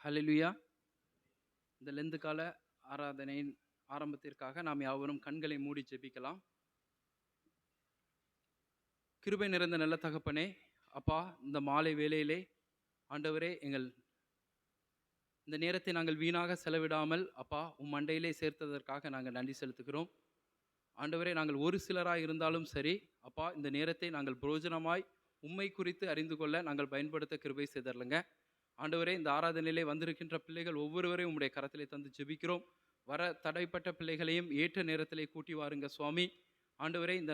ஹல்லேலூயா! இந்த லெந்து கால ஆராதனையின் ஆரம்பத்திற்காக நாம் யாவரும் கண்களை மூடி ஜெபிக்கலாம். கிருபை நிறைந்த நல்ல தகப்பனே, அப்பா, இந்த மாலை வேளையிலே ஆண்டவரே, இந்த நேரத்தை நாங்கள் வீணாக செலவிடாமல் அப்பா உம் மண்டையிலே சேர்த்ததற்காக நாங்கள் நன்றி செலுத்துகிறோம். ஆண்டவரே, நாங்கள் ஒரு சிலராய் இருந்தாலும் சரி அப்பா, இந்த நேரத்தை நாங்கள் பிரயோஜனமாய் உம்மை குறித்து அறிந்து கொள்ள நாங்கள் பயன்படுத்த கிருபை செய்தருளுங்க. ஆண்டவரே, இந்த ஆராதனையிலே வந்திருக்கின்ற பிள்ளைகள் ஒவ்வொருவரையும் உம்முடைய கரத்திலே தந்து ஜெபிக்கிறோம். வர தடைப்பட்ட பிள்ளைகளையும் ஏற்ற நேரத்திலே கூட்டி வாருங்க சுவாமி. ஆண்டவரே, இந்த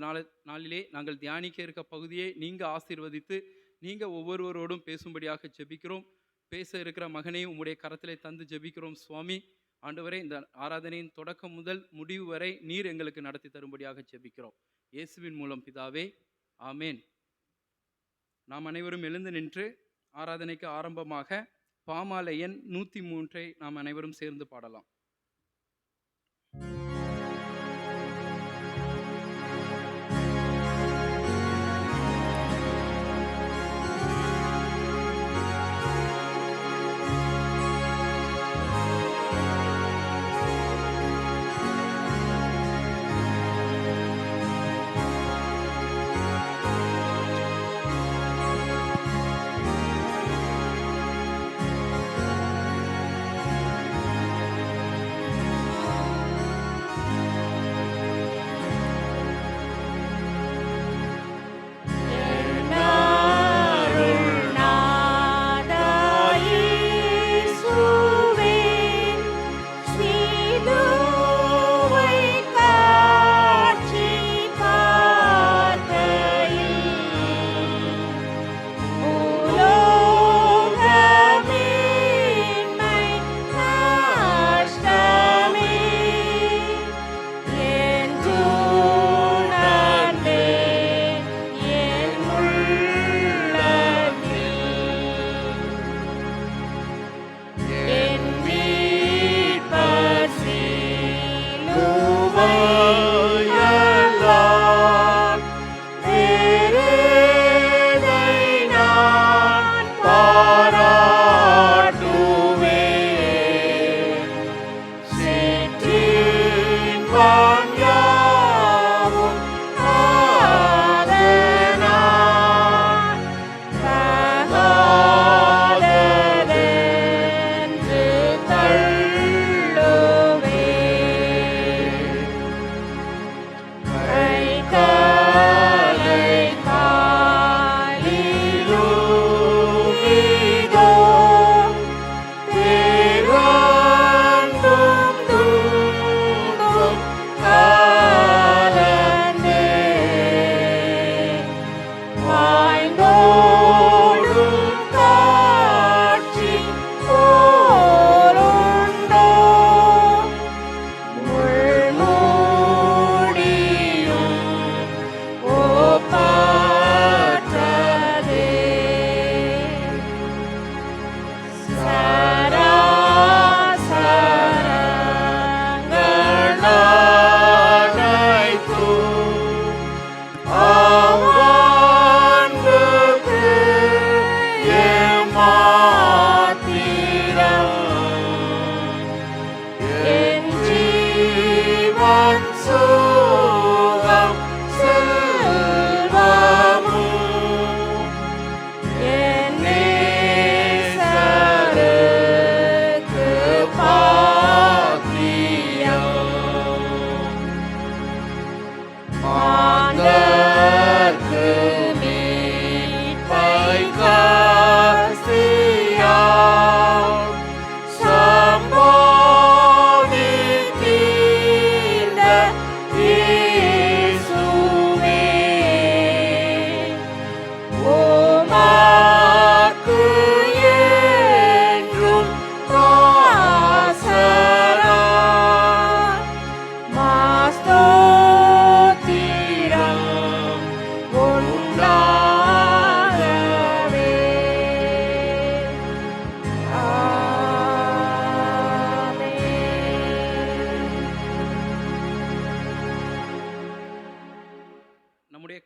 நாளிலே நாங்கள் தியானிக்க இருக்க பகுதியை நீங்கள் ஆசீர்வதித்து நீங்கள் ஒவ்வொருவரோடும் பேசும்படியாக ஜெபிக்கிறோம். பேச இருக்கிற மகனையும் உம்முடைய கரத்திலே தந்து ஜெபிக்கிறோம் சுவாமி. ஆண்டவரே, இந்த ஆராதனையின் தொடக்கம் முதல் முடிவு வரை நீர் எங்களுக்கு நடத்தி தரும்படியாக ஜெபிக்கிறோம். இயேசுவின் மூலம் பிதாவே, ஆமேன். நாம் அனைவரும் எழுந்து நின்று ஆராதனைக்கு ஆரம்பமாக பாமாலை எண் 103 நாம் அனைவரும் சேர்ந்து பாடலாம்.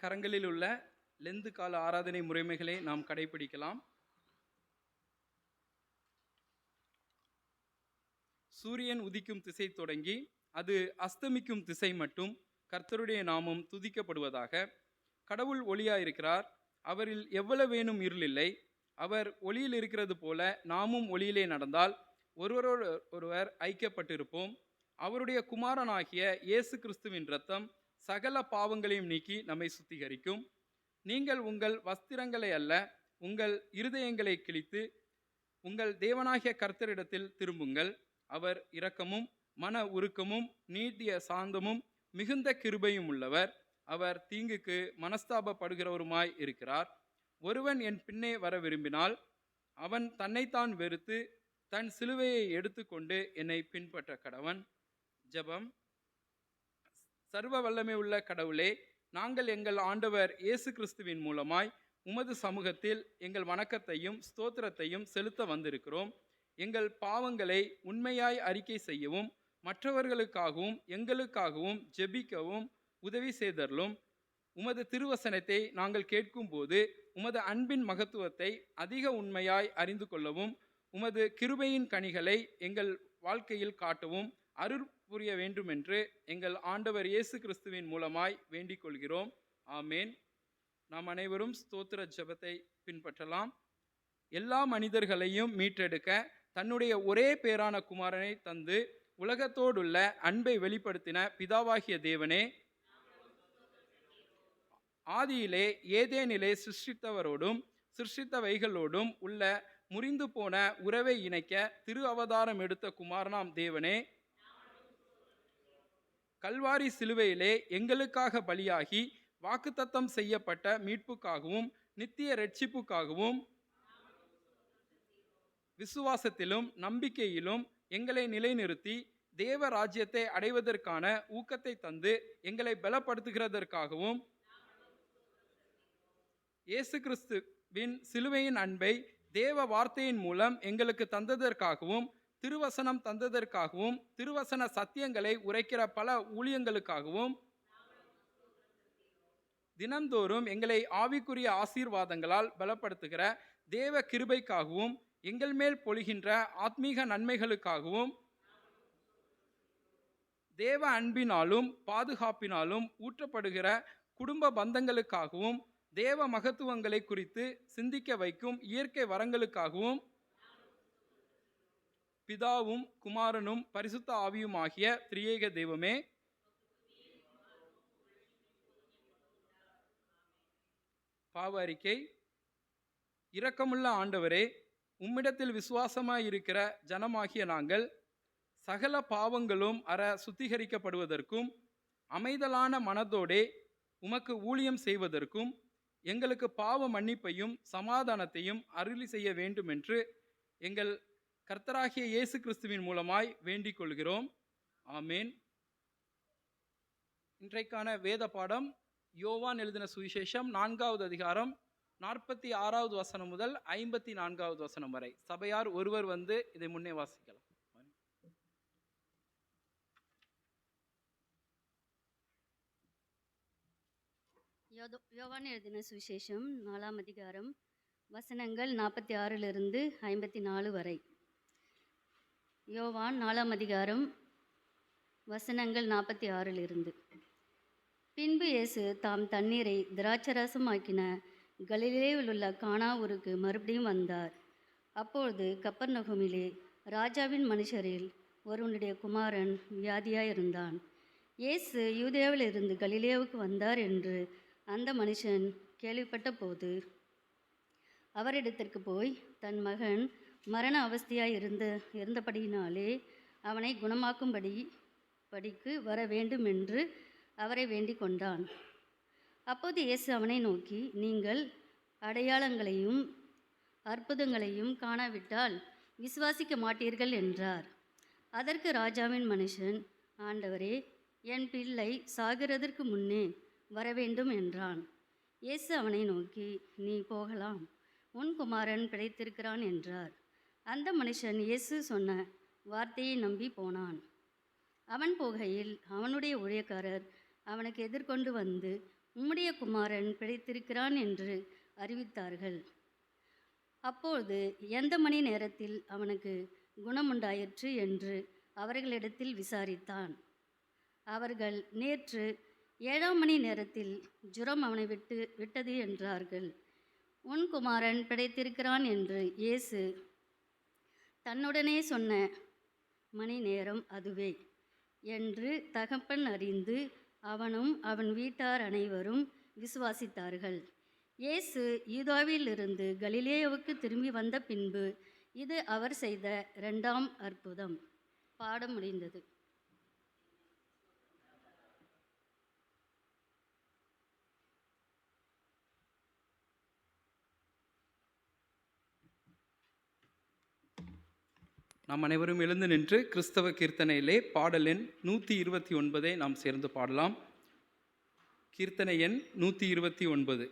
கரங்களில் உள்ள லெந்து கால ஆராதனை முறைமைகளை நாம் கடைபிடிக்கலாம். சூரியன் உதிக்கும் திசை தொடங்கி அது அஸ்தமிக்கும் திசை மட்டும் கர்த்தருடைய நாமம் துதிக்கப்படுவதாக. கடவுள் ஒளியாயிருக்கிறார், அவரில் எவ்வளவேனும் இருள் இல்லை. அவர் ஒளியில் இருக்கிறது போல நாமும் ஒளியிலே நடந்தால் ஒருவரோடு ஒருவர் ஐக்கியப்பட்டிருப்போம். அவருடைய குமாரனாகிய இயேசு கிறிஸ்துவின் இரத்தம் சகல பாவங்களையும் நீக்கி நம்மை சுத்திகரிக்கும். நீங்கள் உங்கள் வஸ்திரங்களை அல்ல, உங்கள் இருதயங்களை கிழித்து உங்கள் தேவனாகிய கர்த்தரிடத்தில் திரும்புங்கள். அவர் இரக்கமும் மன உருக்கமும் நீடிய சாந்தமும் மிகுந்த கிருபையும் உள்ளவர். அவர் தீங்குக்கு மனஸ்தாபப்படுகிறவருமாய் இருக்கிறார். ஒருவன் என் பின்னே வர விரும்பினால் அவன் தன்னைத்தான் வெறுத்து தன் சிலுவையை எடுத்துக்கொண்டு என்னை பின்பற்ற கடவன். ஜெபம். சர்வ வல்லமை உள்ள கடவுளே, நாங்கள் எங்கள் ஆண்டவர் இயேசு கிறிஸ்துவின் மூலமாய் உமது சமூகத்தில் எங்கள் வணக்கத்தையும் ஸ்தோத்திரத்தையும் செலுத்த வந்திருக்கிறோம். எங்கள் பாவங்களை உண்மையாய் அறிக்கை செய்யவும் மற்றவர்களுக்காகவும் எங்களுக்காகவும் ஜெபிக்கவும் உதவி செய்தருளும். உமது திருவசனத்தை நாங்கள் கேட்கும்போது உமது அன்பின் மகத்துவத்தை அதிக உண்மையாய் அறிந்து கொள்ளவும் உமது கிருபையின் கனிகளை எங்கள் வாழ்க்கையில் காட்டவும் அருள் புரிய வேண்டுமென்று எங்கள் ஆண்டவர் இயேசு கிறிஸ்துவின் மூலமாய் வேண்டிக் கொள்கிறோம். ஆமேன். நாம் அனைவரும் ஸ்தோத்திர ஜெபத்தை பின்பற்றலாம். எல்லா மனிதர்களையும் மீட்டெடுக்க தன்னுடைய ஒரே பேரான குமாரனை தந்து உலகத்தோடுள்ள அன்பை வெளிப்படுத்தின பிதாவாகிய தேவனே, ஆதியிலே ஏதேனிலே சிருஷ்டித்தவரோடும் சிருஷ்டித்தவைகளோடும் உள்ள முறிந்து போன உறவை இணைக்க திரு அவதாரம் எடுத்த குமாரனாம் தேவனே, கல்வாரி சிலுவையிலே எங்களுக்காக பலியாகி வாக்குத்தத்தம் செய்யப்பட்ட மீட்புக்காகவும் நித்திய இரட்சிப்புக்காகவும் விசுவாசத்திலும் நம்பிக்கையிலும் எங்களை நிலைநிறுத்தி தேவ ராஜ்யத்தை அடைவதற்கான ஊக்கத்தை தந்து எங்களை பலப்படுத்துகிறதற்காகவும் இயேசு கிறிஸ்துவின் சிலுவையின் அன்பை தேவ வார்த்தையின் மூலம் எங்களுக்கு தந்ததற்காகவும் திருவசனம் தந்ததற்காகவும் திருவசன சத்தியங்களை உரைக்கிற பல ஊழியங்களுக்காகவும் தினந்தோறும் எங்களை ஆவிக்குரிய ஆசீர்வாதங்களால் பலப்படுத்துகிற தேவ கிருபைக்காகவும் எங்கள் மேல் பொழிகின்ற ஆத்மீக நன்மைகளுக்காகவும் தேவ அன்பினாலும் பாதுகாப்பினாலும் ஊற்றப்படுகிற குடும்ப பந்தங்களுக்காகவும் தேவ மகத்துவங்களை குறித்து சிந்திக்க வைக்கும் இயற்கை வரங்களுக்காகவும் பிதாவும் குமாரனும் பரிசுத்த ஆவியுமாகிய திரியேக தெய்வமே, பாவ அறிக்கை. இரக்கமுள்ள ஆண்டவரே, உம்மிடத்தில் விசுவாசமாயிருக்கிற ஜனமாகிய நாங்கள் சகல பாவங்களும் சுத்திகரிக்கப்படுவதற்கும் அமைதலான மனதோடே உமக்கு ஊழியம் செய்வதற்கும் எங்களுக்கு பாவ மன்னிப்பையும் சமாதானத்தையும் அருளி செய்ய வேண்டும் என்று எங்கள் கர்த்தராகிய இயேசு கிறிஸ்துவின் மூலமாய் வேண்டிக் கொள்கிறோம். ஆமேன். இன்றைக்கான வேத பாடம் யோவான் எழுதின சுவிசேஷம் 4வது அதிகாரம் 46வது வசனம் முதல் 54வது வசனம் வரை. சபையார் ஒருவர் வந்து இதை முன்னே வாசிக்கலாம். யோவான் எழுதின சுவிசேஷம் 4ஆம் அதிகாரம் வசனங்கள் 46லிருந்து 54 வரை. யோவான் 4ஆம் அதிகாரம் வசனங்கள் 46லிருந்து. பின்பு இயேசு தாம் தண்ணீரை திராட்சரசமாக்கின கலிலேயில் உள்ள கானா ஊருக்கு மறுபடியும் வந்தார். அப்பொழுது கப்பர்நகூமிலே ராஜாவின் மனுஷரில் ஒருவனுடைய குமாரன் வியாதியாயிருந்தான். இயேசு யூதேயாவிலிருந்து கலிலேயாவுக்கு வந்தார் என்று அந்த மனுஷன் கேள்விப்பட்ட போது அவரிடத்திற்கு போய் தன் மகன் மரண அவஸ்தையாய் இருந்தபடியினாலே அவனை குணமாக்கும்படிக்கு வர வேண்டும் என்று அவரை வேண்டிக் கொண்டான். அப்போது இயேசு அவனை நோக்கி, நீங்கள் அடையாளங்களையும் அற்புதங்களையும் காணாவிட்டால் விசுவாசிக்க மாட்டீர்கள் என்றார். அதற்கு ராஜாவின் மனுஷன், ஆண்டவரே, என் பிள்ளை சாகிறதற்கு முன்னே வரவேண்டும் என்றான். இயேசு அவனை நோக்கி, நீ போகலாம், உன் குமாரன் பிழைத்திருக்கிறான் என்றார். அந்த மனுஷன் இயேசு சொன்ன வார்த்தையை நம்பி போனான். அவன் போகையில் அவனுடைய ஊழியக்காரர் அவனுக்கு எதிர்கொண்டு வந்து, உம்முடைய குமாரன் பிழைத்திருக்கிறான் என்று அறிவித்தார்கள். அப்பொழுது எந்த மணி நேரத்தில் அவனுக்கு குணமுண்டாயிற்று என்று அவர்களிடத்தில் விசாரித்தான். அவர்கள், நேற்று 7ஆம் மணி நேரத்தில் ஜுரம் அவனை விட்டது என்றார்கள். உன் குமாரன் பிழைத்திருக்கிறான் என்று இயேசு தன்னுடனே சொன்ன மணி நேரம் அதுவே என்று தகப்பன் அறிந்து அவனும் அவன் வீட்டார் அனைவரும் விசுவாசித்தார்கள். இயேசு யூதாவிலிருந்து கலிலேயாவுக்கு திரும்பி வந்த பின்பு இது அவர் செய்த 2ஆம் அற்புதம். பாடம் முடிந்தது. நாம் அனைவரும் எழுந்து நின்று கிறிஸ்தவ கீர்த்தனையிலே பாடல் எண் 129 நாம் சேர்ந்து பாடலாம். கீர்த்தனை எண் 129.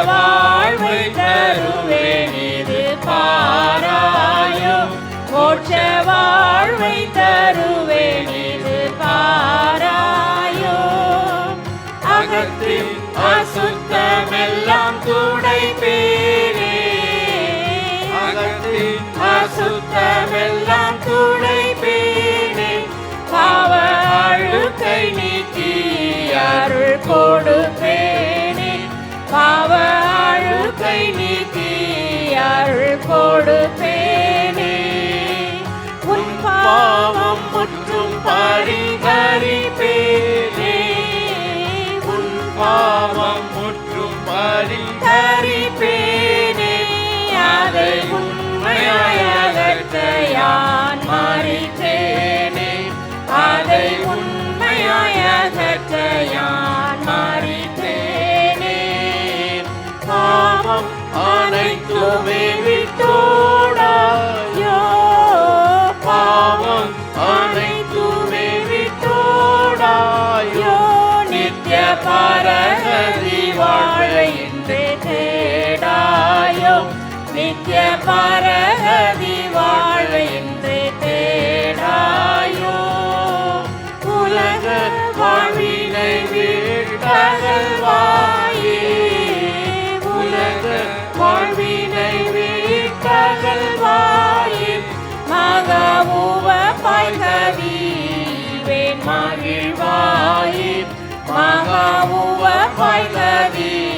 வாழ்வை தருவேன் இது பாராயோ, மோட்ச வாழ்வை தருவேன் இது பாராயோ. அகத்தின் அசுத்தமெல்லாம் துடைப்பேனே, அகத்தின் அசுத்தமெல்லாம் துடைப்பேனே. பாவ அழுக்கை நீக்கி அருள் கொடுப்பேனே, பாவ அழுக்கை நீக்கி அருள் கொடுப்பேனே. உன் பாவம் முற்றும் பரிகரிப்பேனே, உன் பாவம் முற்றும் பரிகரிப்பேனே. அதை உண்மையாய் அகற்ற யான் மரித்தேனே, அதை உண்மையாய் அகற்ற யான் மரித்தேனே. பாவம் அனைத்துமே விட்டோடாயோ, பாவம் அனைத்துமே விட்டோடாயோ. நித்திய பரகதி வாழ்வை இன்று தேடாயோ, நித்திய பரகதி வாழ்வை இன்று தேடாயோ. உலக வாழ்வினை வீட்டகல்வாயே, உலக வாழ்வினை வீட்டகல்வாயே. மகவுவ பாய்கதீவேன் மகிழ்வாயே, மகவுவ பாய்கதீவேன்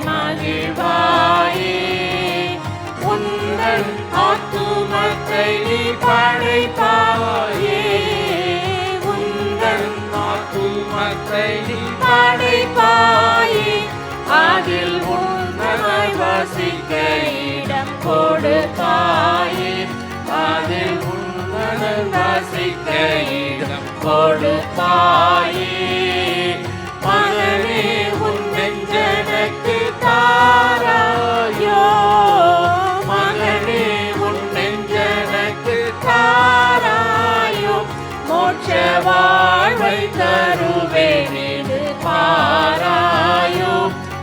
மகிழ்வாயே. உந்தன் ஆத்துமத்தை நீ படைப்பாயே, உந்தன் ஆத்துமத்தை நீ படைப்பாயே. அதில் உண்மையாய் வசிக்க இடம் கொடுப்பாயே, அதில் உண்மையாய் வசிக்க இடம் கொடுப்பாயே. மகனே உன் நெஞ்சனக்கு தாராயோ, மகனே உன் நெஞ்சனக்கு தாராயோ. மோட்ச வாழ்வை தருவேன் இது பாராயோ,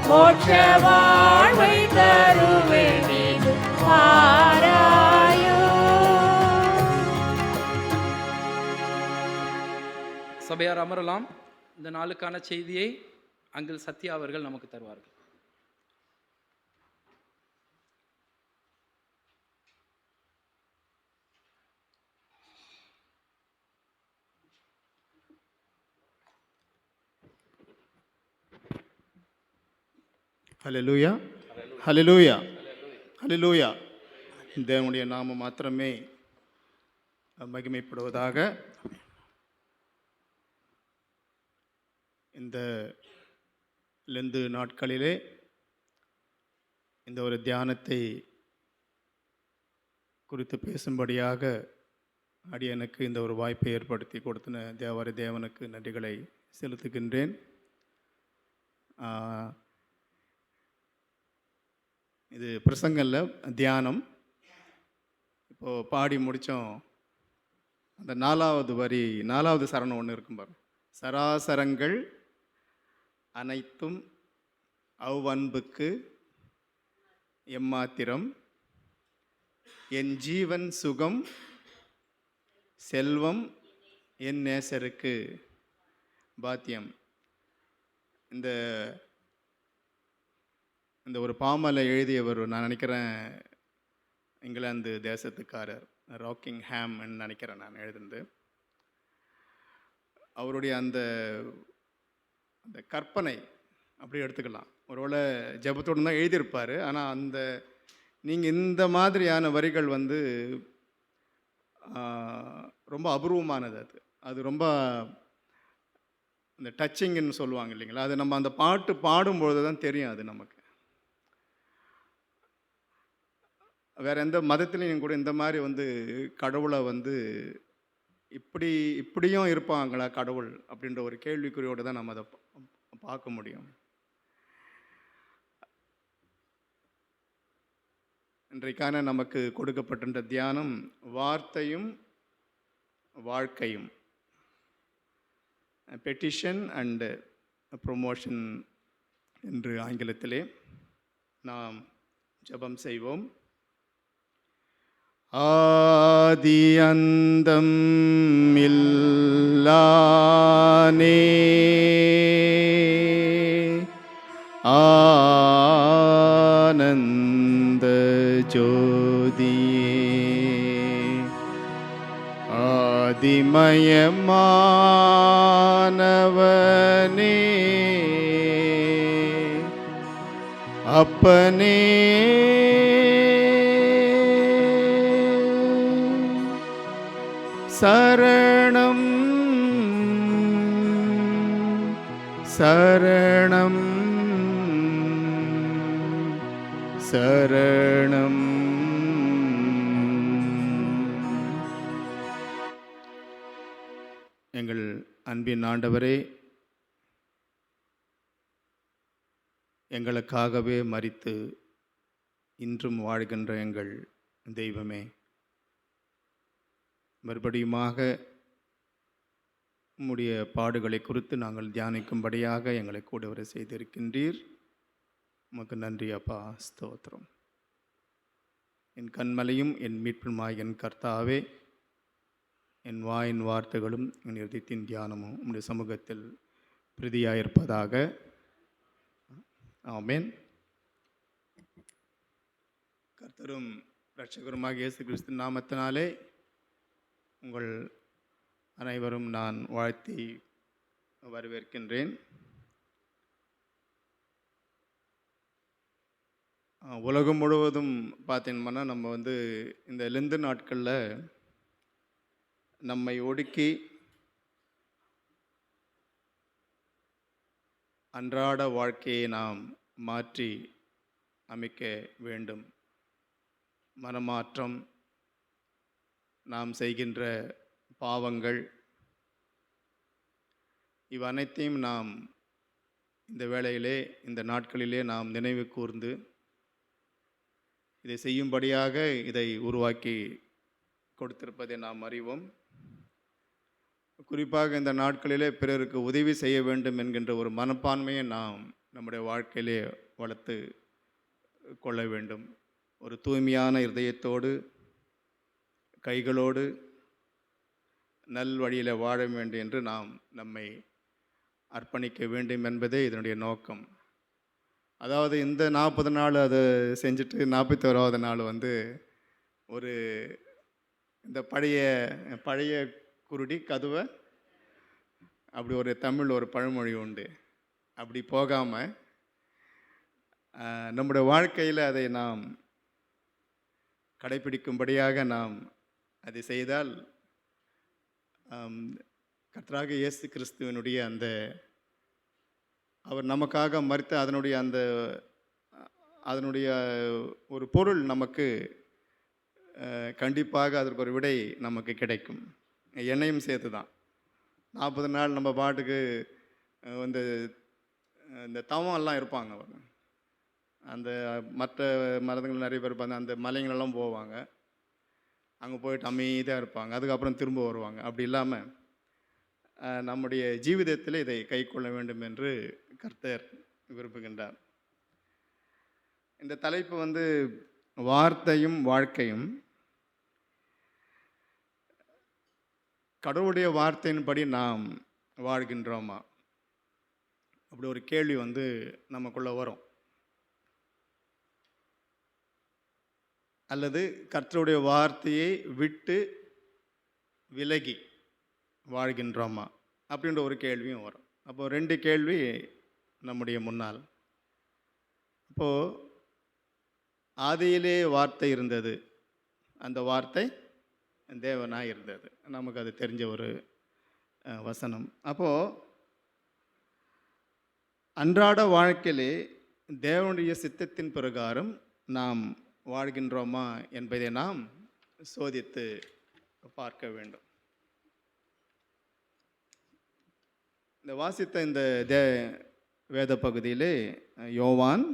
மோட்ச வாழ்வை தருவேன் இது பாராயோ. சபையார் அமரலாம். இந்த நாளுக்கான செய்தியை அங்கிள் சத்யா அவர்கள் நமக்கு தருவார்கள். ஹல்லேலூயா, ஹல்லேலூயா, ஹல்லேலூயா. தேவனுடைய நாமம் மாத்திரமே மகிமைப்படுவதாக. இந்த லெந்து நாட்களிலே இந்த ஒரு தியானத்தை குறித்து பேசும்படியாக அடியனுக்கு இந்த ஒரு வாய்ப்பை ஏற்படுத்தி கொடுத்தின தேவாரி தேவனுக்கு நன்றிகளை செலுத்துகின்றேன். இது பிரசங்கல்ல, தியானம். இப்போது பாடி முடித்தோம். அந்த 4வது வரி, 4வது சரணம் ஒன்று இருக்கும் பாருங்க. சராசரங்கள் அனைத்தும் அவ்வன்புக்கு எம்மாத்திரம், என் ஜீவன் சுகம் செல்வம் என் நேசருக்கு பாத்தியம். இந்த இந்த ஒரு பாமலை எழுதியவர், நான் நினைக்கிறேன் இங்கிலாந்து தேசத்துக்காரர், ராக்கிங் ஹேம்னு நினைக்கிறேன் நான் எழுதுனது. அவருடைய அந்த அந்த கற்பனை அப்படி எடுத்துக்கலாம். ஒருவேளை ஜெபத்தோடு தான் எழுதியிருப்பார். ஆனால் அந்த நீங்கள் இந்த மாதிரியான வரிகள் வந்து ரொம்ப அபூர்வமானது. அது ரொம்ப அந்த டச்சிங்குன்னு சொல்லுவாங்க இல்லைங்களா, அது நம்ம அந்த பாட்டு பாடும்பொழுது தான் தெரியும் அது நமக்கு. வேறு எந்த மதத்துலேயும் கூட இந்த மாதிரி வந்து கடவுளை வந்து இப்படியும் இருப்பாங்களா கடவுள் அப்படின்ற ஒரு கேள்விக்குறியோடு தான் நம்ம அதை பார்க்க முடியும். இன்றைக்கான நமக்கு கொடுக்கப்பட்ட தியானம் வார்த்தையும் வாழ்க்கையும், பெட்டிஷன் அண்ட் ப்ரொமோஷன் என்று ஆங்கிலத்திலே. நாம் ஜெபம் செய்வோம். ஆதி அந்தம் இல்லானே ஆனந்த ஜோதியே, ஆதிமயமானவனே, அப்பனே, சரணம் சரணம் சரணம். எங்கள் அன்பின் ஆண்டவரே, எங்களுக்காகவே மரித்து இன்றும் வாழ்கின்ற எங்கள் தெய்வமே, மறுபடியுமாக உம்முடைய பாடுகளை குறித்து நாங்கள் தியானிக்கும்படியாக எங்களை கூட வர செய்திருக்கின்றீர். உமக்கு நன்றி அப்பா, ஸ்தோத்திரம். என் கண்மலையும் என் மீட்புமாய் என் கர்த்தாவே, என் வாயின் வார்த்தைகளும் என் இதயத்தின் தியானமும் உம்முடைய சமூகத்தில் பிரதியாயிருப்பதாக. ஆமென். கர்த்தரும் இரட்சகருமாக இயேசு கிறிஸ்து நாமத்தினாலே உங்கள் அனைவரும் நான் வாழ்த்தி வரவேற்கின்றேன். உலகம் முழுவதும் பார்த்தீங்கன்னா நம்ம வந்து இந்த லெந்து நாட்களில் நம்மை ஒடுக்கி அன்றாட வாழ்க்கையை நாம் மாற்றி அமைக்க வேண்டும். மனமாற்றம், நாம் செய்கின்ற பாவங்கள், இவ்வனைத்தையும் நாம் இந்த வேளையிலே, இந்த நாட்களிலே நாம் நினைவு கூர்ந்து இதை செய்யும்படியாக இதை உருவாக்கி கொடுத்திருப்பதை நாம் அறிவோம். குறிப்பாக இந்த நாட்களிலே பிறருக்கு உதவி செய்ய வேண்டும் என்கின்ற ஒரு மனப்பான்மையை நாம் நம்முடைய வாழ்க்கையிலே வளர்த்து கொள்ள வேண்டும். ஒரு தூய்மையான இதயத்தோடு, கைகளோடு நல் வழியில் வாழ வேண்டும் என்று நாம் நம்மை அர்ப்பணிக்க வேண்டும் என்பதே இதனுடைய நோக்கம். அதாவது இந்த 40 நாள் அதை செஞ்சுட்டு 41வது நாள் வந்து ஒரு இந்த பழைய குருடி கதுவை, அப்படி ஒரு தமிழ் ஒரு பழமொழி உண்டு. அப்படி போகாமல் நம்முடைய வாழ்க்கையில் அதை நாம் கடைப்பிடிக்கும்படியாக நாம் அதை செய்தால் ஆம், கர்த்தராகிய இயேசு கிறிஸ்துவனுடைய அந்த அவர் நமக்காக மரித்த அதனுடைய ஒரு பொருள் நமக்கு கண்டிப்பாக அதற்கு ஒரு விடை நமக்கு கிடைக்கும். என்னையும் சேர்த்து தான் 40 நாள் நம்ம பாட்டுக்கு வந்து இந்த தவம் எல்லாம் இருப்பாங்க அவங்க. அந்த மற்ற மதங்கள் நிறைய பேர் இருப்பாங்க, அந்த மலைங்களெல்லாம் போவாங்க, அங்கே போயிட்டு அமைதியாக இருப்பாங்க, அதுக்கப்புறம் திரும்ப வருவாங்க. அப்படி இல்லாமல் நம்முடைய ஜீவிதத்தில் இதை கை கொள்ள வேண்டும் என்று கர்த்தர் விரும்புகின்றார். இந்த தலைப்பு வந்து வார்த்தையும் வாழ்க்கையும். கடவுளுடைய வார்த்தையின்படி நாம் வாழ்கின்றோமா? அப்படி ஒரு கேள்வி வந்து நமக்குள்ள வரும். அல்லது கர்த்தருடைய வார்த்தையை விட்டு விலகி வாழ்கின்றோமா அப்படின்ற ஒரு கேள்வியும் வரும். அப்போது 2 கேள்வி நம்முடைய முன்னால். இப்போது ஆதியிலே வார்த்தை இருந்தது, அந்த வார்த்தை தேவனாக இருந்தது, நமக்கு அது தெரிஞ்ச ஒரு வசனம். அப்போது அன்றாட வாழ்க்கையிலே தேவனுடைய சித்தத்தின் பிரகாரம் நாம் வாழ்கின்றோமா என்பதை நாம் சோதித்து பார்க்க வேண்டும். இந்த வாசித்த இந்த வேத பகுதியிலே யோவான்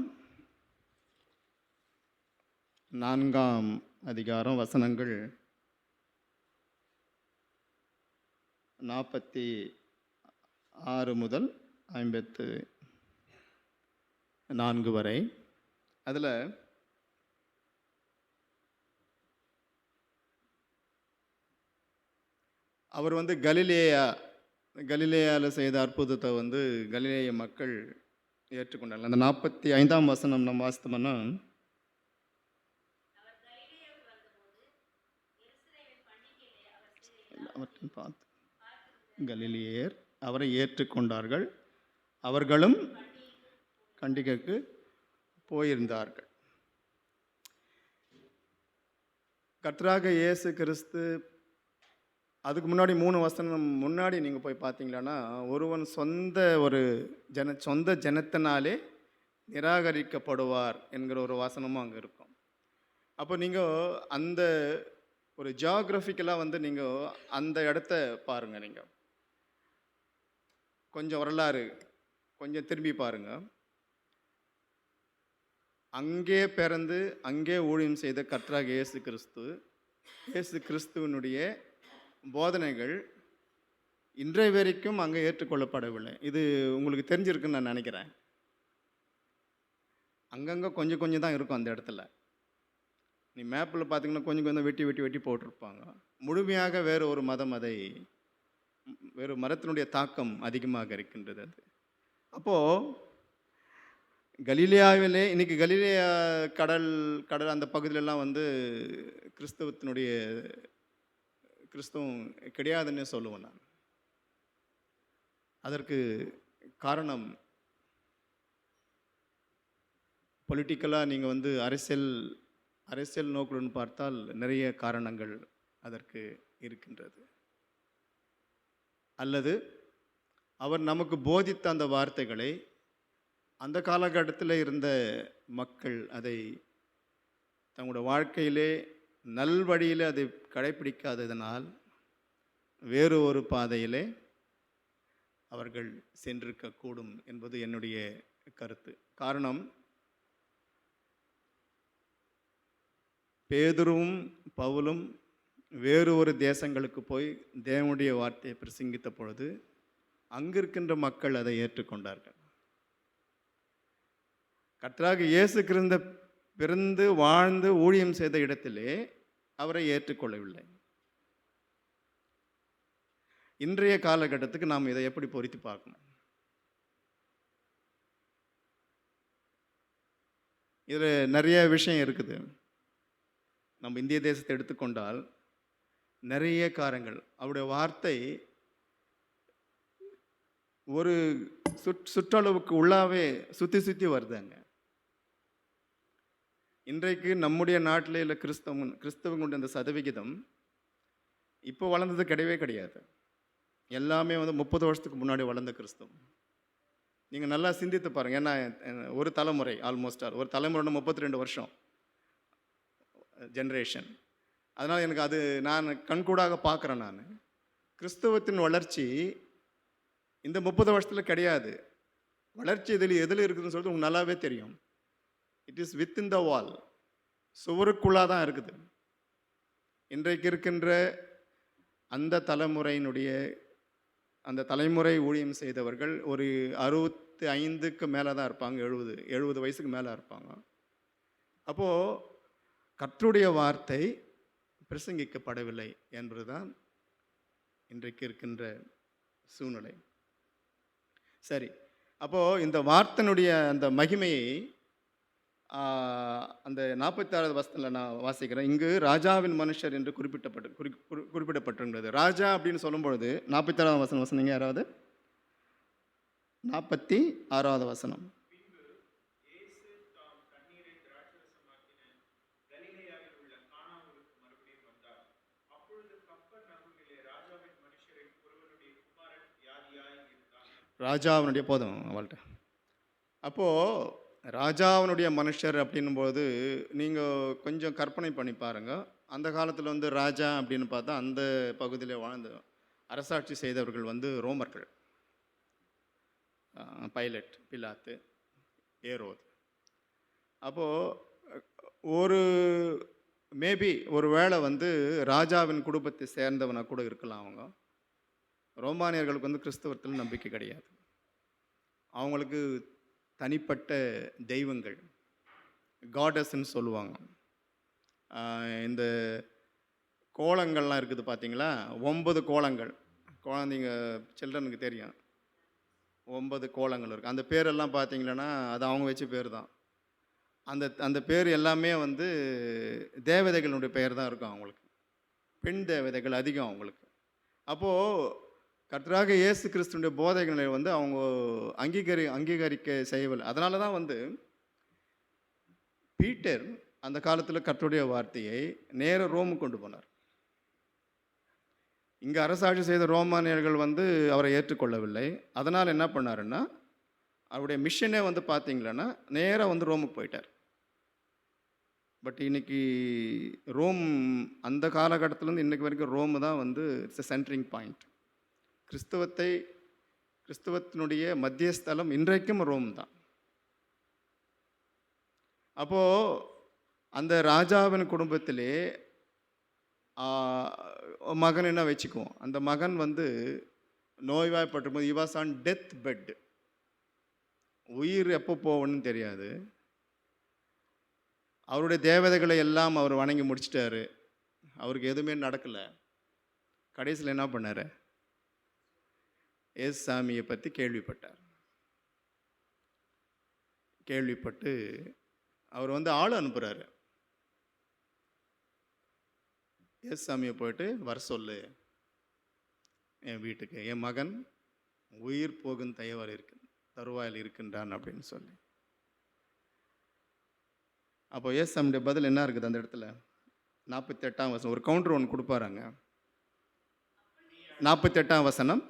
4ஆம் அதிகாரம் வசனங்கள் 46 முதல் 54 வரை. அதில் அவர் வந்து கலிலேயாவில் செய்த அற்புதத்தை வந்து கலிலேய மக்கள் ஏற்றுக்கொண்டாங்க. அந்த 45ஆம் வசனம் நம்ம வாசித்தோம்னா, கலிலேயர் அவரை ஏற்றுக்கொண்டார்கள், அவர்களும் கண்டிகைக்கு போயிருந்தார்கள். கர்த்தராகிய இயேசு கிறிஸ்து அதுக்கு முன்னாடி 3 வசனம் முன்னாடி நீங்கள் போய் பார்த்தீங்களான்னா, ஒருவன் சொந்த ஜனத்தினாலே நிராகரிக்கப்படுவார் என்கிற ஒரு வசனமும் அங்கே இருக்கும். அப்போ நீங்கள் அந்த ஒரு ஜியாகிரபிக்கலாக வந்து நீங்கள் அந்த இடத்த பாருங்கள். நீங்கள் கொஞ்சம் வரலாறு கொஞ்சம் திரும்பி பாருங்கள். அங்கே பிறந்து அங்கே ஊழியம் செய்த கர்த்தராகிய இயேசு கிறிஸ்துவனுடைய போதனைகள் இன்றைய வரைக்கும் அங்கே ஏற்றுக்கொள்ளப்படவில்லை. இது உங்களுக்கு தெரிஞ்சிருக்குன்னு நான் நினைக்கிறேன். அங்கங்கே கொஞ்சம் கொஞ்சம் தான் இருக்கும் அந்த இடத்துல. நீ மேப்பில் பார்த்தீங்கன்னா கொஞ்சம் கொஞ்சம் வெட்டி போட்டிருப்பாங்க. முழுமையாக வேறு ஒரு மதம் வேறு மதத்தினுடைய தாக்கம் அதிகமாக இருக்கின்றது. அது அப்போது கலிலேயாவிலே இன்னைக்கு கலிலேயா கடல் அந்த பகுதியிலெல்லாம் வந்து கிறிஸ்தவம் கிடையாதுன்னு சொல்லுவேன் நான். அதற்கு காரணம் பொலிட்டிக்கலாக நீங்கள் வந்து அரசியல் நோக்குடன் பார்த்தால் நிறைய காரணங்கள் அதற்கு இருக்கின்றது. அல்லது அவர் நமக்கு போதித்த அந்த வார்த்தைகளை அந்த காலகட்டத்தில் இருந்த மக்கள் அதை தங்களுடைய வாழ்க்கையிலே நல்வழியில் அதை கடைப்பிடிக்காததனால் வேறு ஒரு பாதையிலே அவர்கள் சென்றிருக்கக்கூடும் என்பது என்னுடைய கருத்து. காரணம், பேதுருவும் பவுலும் வேறு ஒரு தேசங்களுக்கு போய் தேவனுடைய வார்த்தையை பிரசங்கித்த பொழுது அங்கிருக்கின்ற மக்கள் அதை ஏற்றுக்கொண்டார்கள். கர்த்தராகிய இயேசு கிறிஸ்து பிறந்து வாழ்ந்து ஊழியம் செய்த இடத்திலே அவரை ஏற்றுக்கொள்ளவில்லை. இன்றைய காலகட்டத்துக்கு நாம் இதை எப்படி பொருத்தி பார்க்கணும்? இதில் நிறைய விஷயம் இருக்குது. நம்ம இந்திய தேசத்தை எடுத்துக்கொண்டால் நிறைய காரியங்கள் அவருடைய வார்த்தை ஒரு சுற்றளவுக்கு உள்ளாவே சுற்றி வருதாங்க. இன்றைக்கு நம்முடைய நாட்டில் இல்லை கிறிஸ்தவங்களுடைய அந்த சதவிகிதம் இப்போ வளர்ந்தது கிடையவே கிடையாது. எல்லாமே வந்து 30 வருஷத்துக்கு முன்னாடி வளர்ந்த கிறிஸ்தவம். நீங்கள் நல்லா சிந்தித்து பாருங்கள். ஏன்னா ஒரு தலைமுறை ஆல்மோஸ்ட் ஒரு தலைமுறைன்னா 32 வருஷம் ஜென்ரேஷன். அதனால் எனக்கு அது நான் கண்கூடாக பார்க்குறேன். நான் கிறிஸ்தவத்தின் வளர்ச்சி இந்த 30 வருஷத்தில் கிடையாது. வளர்ச்சி எதில் இருக்குதுன்னு சொல்லிட்டு உங்களுக்கு நல்லாவே தெரியும். இட் இஸ் வித் இன் த வால், சுவருக்குள்ளாக தான் இருக்குது. இன்றைக்கு இருக்கின்ற அந்த தலைமுறையினுடைய அந்த தலைமுறை ஊழியம் செய்தவர்கள் ஒரு 65க்கு மேலே தான் இருப்பாங்க. 70 வயசுக்கு மேலே இருப்பாங்க. அப்போது கர்த்தருடைய வார்த்தை பிரசங்கிக்கப்படவில்லை என்பதுதான் இன்றைக்கு இருக்கின்ற சூழ்நிலை. சரி, அப்போது இந்த வார்த்தையினுடைய அந்த மகிமையை அந்த 46வது வசனத்தில் நான் வாசிக்கிறேன். இங்கு ராஜாவின் மனுஷர் என்று குறிப்பிடப்பட்டிருக்கிறது. ராஜா அப்படின்னு சொல்லும் பொழுது 46வது வசனம் வசனங்க யாராவது? 46வது வசனம். ராஜாவினுடைய போதும் அவள்கிட்ட. அப்போது ராஜாவினுடைய மனுஷர் அப்படின்னும்போது நீங்கள் கொஞ்சம் கற்பனை பண்ணி பாருங்கள். அந்த காலத்தில் வந்து ராஜா அப்படின்னு பார்த்தா அந்த பகுதியில் வாழ்ந்த அரசாட்சி செய்தவர்கள் வந்து ரோமர்கள். பைலட், பிலாத்து, ஏரோது. அப்போது ஒரு வேளை வந்து ராஜாவின் குடும்பத்தை சேர்ந்தவனாக கூட இருக்கலாம். அவங்க ரோமானியர்களுக்கு வந்து கிறிஸ்தவத்தில் நம்பிக்கை கிடையாது. அவங்களுக்கு தனிப்பட்ட தெய்வங்கள், காடஸ்ன்னு சொல்லுவாங்க. இந்த கோலங்கள்லாம் இருக்குது பார்த்தீங்களா? 9 கோலங்கள். குழந்தைங்க சில்ட்ரனுக்கு தெரியும். 9 கோலங்கள் இருக்குது. அந்த பேரெல்லாம் பார்த்தீங்களன்னா அது அவங்க வச்ச பேர் தான். அந்த பேர் எல்லாமே வந்து தேவதைகளுடைய பெயர் தான் இருக்கும் அவங்களுக்கு. பெண் தேவதைகள் அதிகம் அவங்களுக்கு. அப்போது கர்த்தராக இயேசு கிறிஸ்துவினுடைய போதைகளை வந்து அவங்க அங்கீகரிக்க செய்யவில்லை. அதனால தான் வந்து பீட்டர் அந்த காலத்தில் கர்த்தருடைய வார்த்தையை நேர ரோமுக்கு கொண்டு போனார். இங்கே அரசாட்சி செய்த ரோமானியர்கள் வந்து அவரை ஏற்றுக்கொள்ளவில்லை. அதனால் என்ன பண்ணாருன்னா அவருடைய மிஷனே வந்து பார்த்தீங்களன்னா நேராக வந்து ரோமுக்கு போயிட்டார். பட் இன்னைக்கு ரோம் அந்த காலகட்டத்திலேருந்து இன்றைக்கு வரைக்கும் ரோம் தான் வந்து இட்ஸ் எ சென்ட்ரிங் பாயிண்ட். கிறிஸ்தவத்தினுடைய மத்திய ஸ்தலம் இன்றைக்கும் ரோம் தான். அப்போது அந்த ராஜாவின் குடும்பத்திலே மகன் என்ன வச்சுக்குவோம். அந்த மகன் வந்து நோய்வாய்ப்பட்டிருக்கும்போது he was on death bed. உயிர் எப்போ போகணும்னு தெரியாது. அவருடைய தேவதைகளை எல்லாம் அவர் வணங்கி முடிச்சிட்டாரு. அவருக்கு எதுவுமே நடக்கலை. கடைசியில் என்ன பண்ணார்? ஏசாமியை பற்றி கேள்விப்பட்டு அவர் வந்து ஆள் அனுப்புகிறாரு. ஏசாமியை போயிட்டு வர சொல்லு என் வீட்டுக்கு, என் மகன் உயிர் போகும் தருவாயில் இருக்கின்றான் அப்படின்னு சொல்லி. அப்போ ஏசாமியுடைய பதில் என்ன இருக்குது அந்த இடத்துல? 48ஆம் வசனம். ஒரு கவுண்டர் ஒன்று கொடுப்பாராங்க. 48ஆம் வசனம்.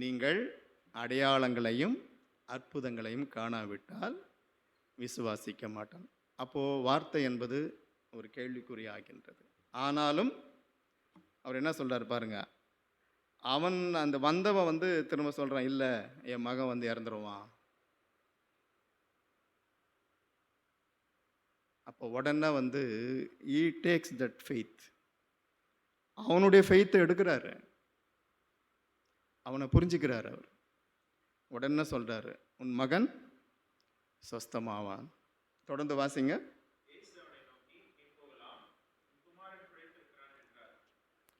நீங்கள் அடையாளங்களையும் அற்புதங்களையும் காணாவிட்டால் விசுவாசிக்க மாட்டான். அப்போது வார்த்தை என்பது ஒரு கேள்விக்குறியாகின்றது. ஆனாலும் அவர் என்ன சொல்கிறார் பாருங்க. அவன் அந்த வந்தவன் வந்து திரும்ப சொல்கிறான், இல்லை என் மகன் வந்து இறந்துருவான். அப்போ உடனே வந்து he takes that faith. அவனுடைய ஃபெய்த்தை எடுக்கிறாரு. அவனை புரிஞ்சுக்கிறார். அவர் உடனே சொல்கிறாரு, உன் மகன் சொஸ்தமாவான். தொடர்ந்து வாசிங்க.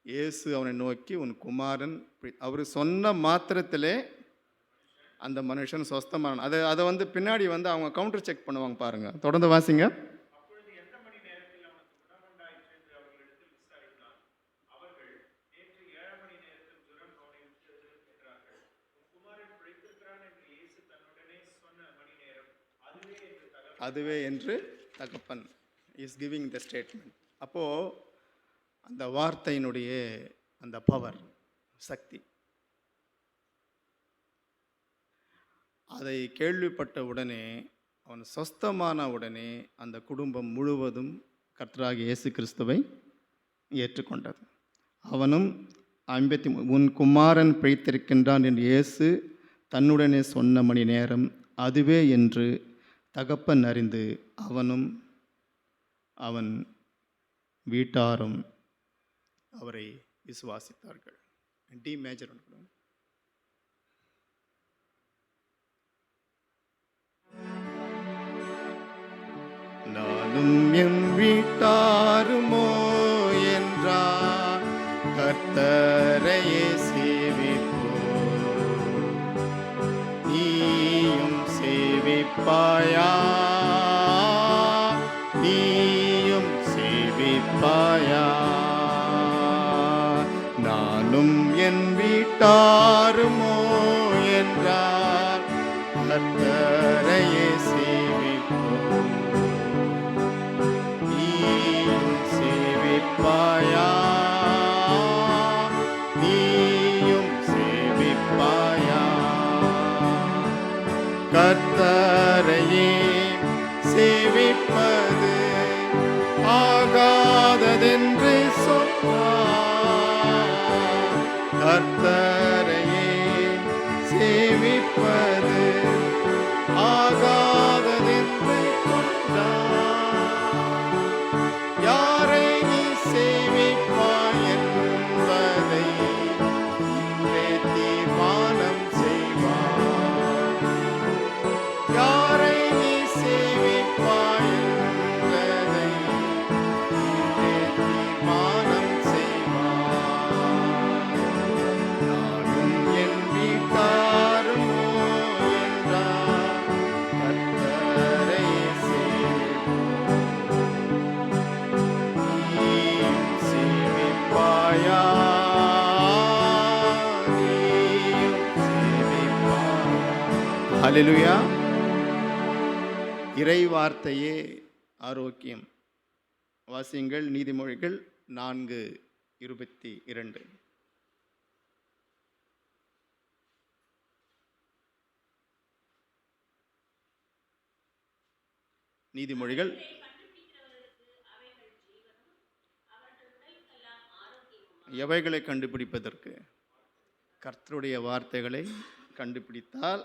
இயேசு அவனை நோக்கி உன் குமாரன், அவர் சொன்ன மாத்திரத்திலே அந்த மனுஷன் சொஸ்தமான. அதை வந்து பின்னாடி வந்து அவங்க கவுண்டர் செக் பண்ணுவாங்க பாருங்க. தொடர்ந்து வாசிங்க. அதுவே என்று தகப்பன் இஸ் கிவிங் த ஸ்டேட்மெண்ட். அப்போது அந்த வார்த்தையினுடைய அந்த பவர், சக்தி. அதை கேள்விப்பட்ட உடனே, அவன் சொஸ்தமான உடனே அந்த குடும்பம் முழுவதும் கர்த்தராகிய இயேசு கிறிஸ்துவை ஏற்றுக்கொண்டது. அவனும் உன் குமாரன் பிழைத்திருக்கின்றான் என்று இயேசு தன்னுடனே சொன்ன மணி நேரம் அதுவே என்று தகப்பன் அறிந்து அவனும் அவன் வீட்டாரும் அவரை விசுவாசித்தார்கள். D major. நானும் என் வீட்டாருமோ என்றார் கர்த்தரையே சேவிப்போம். நீயும் சேவிப்பாயா, நீயும் சேவிப்பாயா. நானும் என் வீட்டாருமோ என்றார் கர்த்தரையே சேவிப்போம். நீயும் சேவிப்பாயா, நீயும் சேவிப்பாயா. கர்த்தரையே சேவிப்பது ஆகாததென்று சொன்னார். கர்த்தரையே சேவிப்பது ஆகாததென்று கொண்டார். யாரை நீ சேவிப்பாய் என்பதை இன்றே தீர்மானம் செய்வார். யாரை நீ சேவிப்பாய் என்பதை இன்றே தீர்மானம் செய்வார். நானும் என் வீட்டாருமோ என்றார் கர்த்தரையே சேவிப்போம். நீயும் சேவிப்பாயா, நீயும் சேவிப்பாயா. ஹல்லேலூயா. இறை வார்த்தையே ஆரோக்கியம். வாசியுங்கள் நீதிமொழிகள் 4:22. நீதிமொழிகள் எவைகளை கண்டுபிடிப்பதற்கு? கர்த்தருடைய வார்த்தைகளை கண்டுபிடித்தால்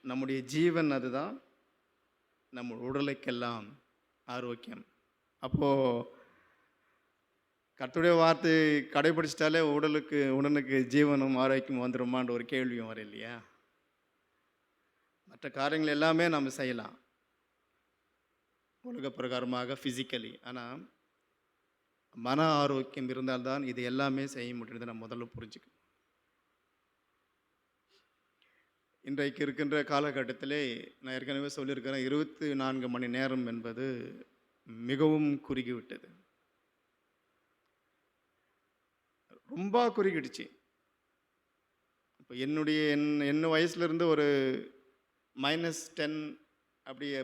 நம்முடைய ஜீவன் அதுதான், நம்ம உடலுக்கெல்லாம் ஆரோக்கியம். அப்போது கர்த்தருடைய வார்த்தை கடைபிடிச்சிட்டாலே உடலுக்கு ஜீவனும் ஆரோக்கியம் வந்துடுமான்ற ஒரு கேள்வியும் வரும் இல்லையா? மற்ற காரியங்கள் எல்லாமே நம்ம செய்யலாம் உலக பிரகாரமாக, ஃபிசிக்கலி. ஆனால் மன ஆரோக்கியம் இருந்தால்தான் இது எல்லாமே செய்ய முடியுது. நம்ம முதல்ல புரிஞ்சுக்கணும். இன்றைக்கு இருக்கின்ற காலகட்டத்திலே நான் ஏற்கனவே சொல்லியிருக்கிறேன், 24 மணி நேரம் என்பது மிகவும் குறுகிவிட்டது. ரொம்ப குறுகிடுச்சு. இப்போ என்ன வயசுலேருந்து ஒரு -10 அப்படியே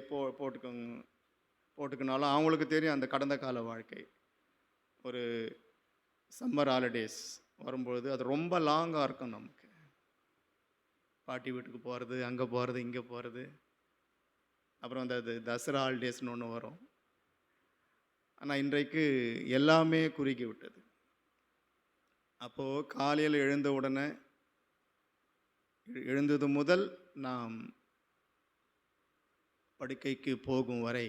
போட்டுக்கினாலும் அவங்களுக்கு தெரியும் அந்த கடந்த கால வாழ்க்கை. ஒரு சம்மர் ஹாலிடேஸ் வரும்பொழுது அது ரொம்ப லாங்காக இருக்கும். நமக்கு பாட்டி வீட்டுக்கு போகிறது, அங்கே போகிறது, இங்கே போகிறது. அப்புறம் அந்த தசரா ஹாலிடேஸ்னு ஒன்று வரும். ஆனால் இன்றைக்கு எல்லாமே குறுகி விட்டது. அப்போது காலையில் எழுந்தது முதல் நாம் படுக்கைக்கு போகும் வரை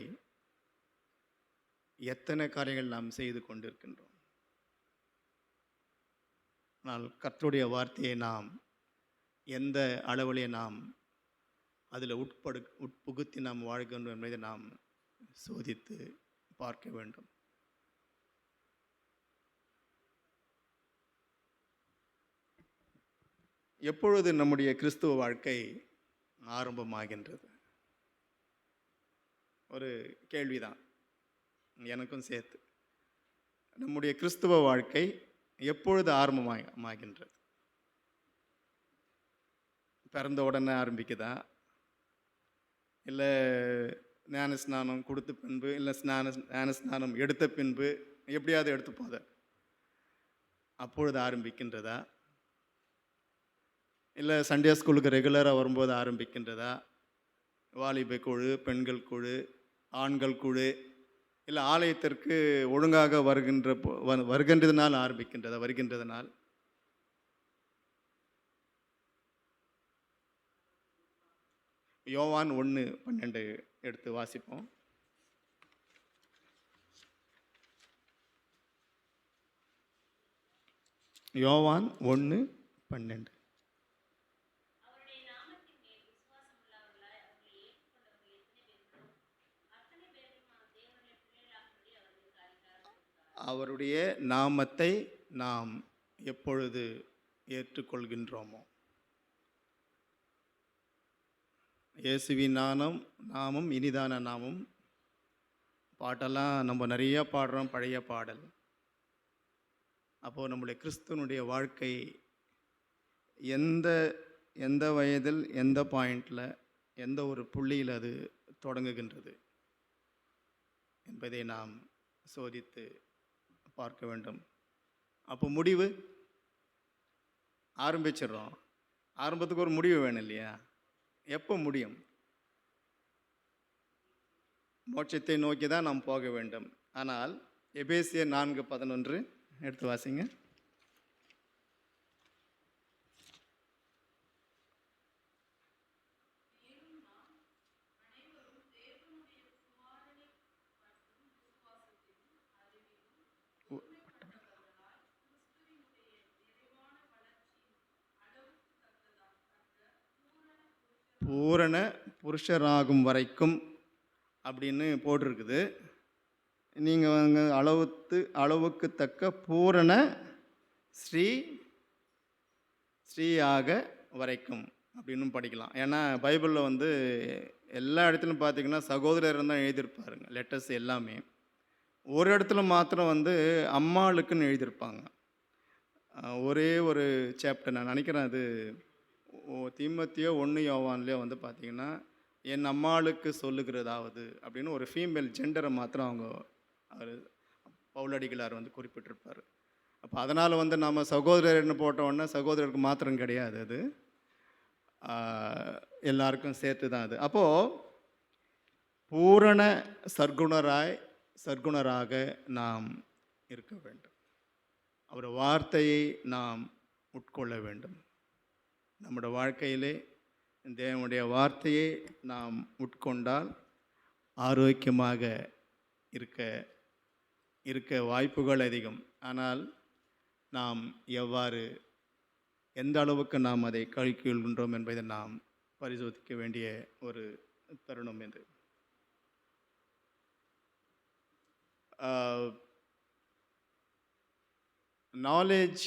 எத்தனை காரியங்கள் நாம் செய்து கொண்டிருக்கின்றோம். ஆனால் கர்த்தருடைய வார்த்தையை நாம் எந்த அளவிலே நாம் அதில் உட்புகுத்தி நாம் வாழ்கின்றோம் என்பதை நாம் சோதித்து பார்க்க வேண்டும். எப்பொழுது நம்முடைய கிறிஸ்துவ வாழ்க்கை ஆரம்பமாகின்றது? ஒரு கேள்விதான் எனக்கும் சேர்த்து. நம்முடைய கிறிஸ்துவ வாழ்க்கை எப்பொழுது ஆரம்பமாகின்றது? பிறந்த உடனே ஆரம்பிக்குதா, இல்லை ஞான ஸ்நானம் கொடுத்த பின்பு, இல்லை ஞான ஸ்நானம் எடுத்த பின்பு, எப்படியாவது எடுத்து போத அப்பொழுது ஆரம்பிக்கின்றதா, இல்லை சண்டே ஸ்கூலுக்கு ரெகுலராக வரும்போது ஆரம்பிக்கின்றதா, வாலிப குழு, பெண்கள் குழு, ஆண்கள் குழு, இல்லை ஆலயத்திற்கு ஒழுங்காக வருகின்றதுனால் ஆரம்பிக்கின்றதா, வருகின்றதுனால்? யோவான் 1:12 எடுத்து வாசிப்போம். யோவான் 1:12. அவருடைய நாமத்தை நாம் எப்பொழுது ஏற்றுக்கொள்கின்றோமோ, இயேசுவின் நாமம் இனிதான நாமம். பாட்டெல்லாம் நம்ம நிறைய பாடுறோம், பழைய பாடல். அப்போது நம்முடைய கிறிஸ்துவனுடைய வாழ்க்கை எந்த எந்த வயதில், எந்த பாயிண்டில், எந்த ஒரு புள்ளியில் அது தொடங்குகின்றது என்பதை நாம் சோதித்து பார்க்க வேண்டும். அப்போ முடிவு ஆரம்பிச்சிடுறோம். ஆரம்பத்துக்கு ஒரு முடிவு வேணும் இல்லையா? எப்போ முடியும்? மோட்சத்தை நோக்கி தான் நாம் போக வேண்டும். ஆனால் எபேசியர் 4:11 எடுத்து வாசிங்க. பூரண புருஷராகும் வரைக்கும் அப்படின்னு போட்டிருக்குது. நீங்கள் அளவுக்கு தக்க பூரண ஸ்ரீயாக வரைக்கும் அப்படின்னு படிக்கலாம். ஏன்னா பைபிளில் எல்லா இடத்துலையும் பார்த்தீங்கன்னா சகோதரர் தான் எழுதியிருப்பாருங்க. லெட்டர்ஸ் எல்லாமே ஒரு இடத்துல மாத்திரம் அம்மாளுக்குன்னு எழுதியிருப்பாங்க. ஒரே ஒரு சாப்டர் நான் நினைக்கிறேன், அது தீமோத்தேயோ 1 யோவான்லேயோ பார்த்தீங்கன்னா, என் அம்மாளுக்கு சொல்லுகிறதாவது அப்படின்னு ஒரு ஃபீமேல் ஜெண்டரை மாத்திரம் அவர் பவுலடிகளார் குறிப்பிட்டிருப்பார். அப்போ அதனால் நம்ம சகோதரர்னு போட்டோன்னா சகோதரருக்கு மாத்திரம் கிடையாது, அது எல்லாருக்கும் சேர்த்து தான் அது. அப்போது பூரண சர்க்குணராக நாம் இருக்க வேண்டும். அவர் வார்த்தையை நாம் உட்கொள்ள வேண்டும். நம்முடைய வாழ்க்கையிலே தேவனுடைய வார்த்தையை நாம் உட்கொண்டால் ஆரோக்கியமாக இருக்க வாய்ப்புகள் அதிகம். ஆனால் நாம் எந்த அளவுக்கு நாம் அதை கழிக்கொள்கின்றோம் என்பதை நாம் பரிசோதிக்க வேண்டிய ஒரு தருணம் இது. நாலேஜ்,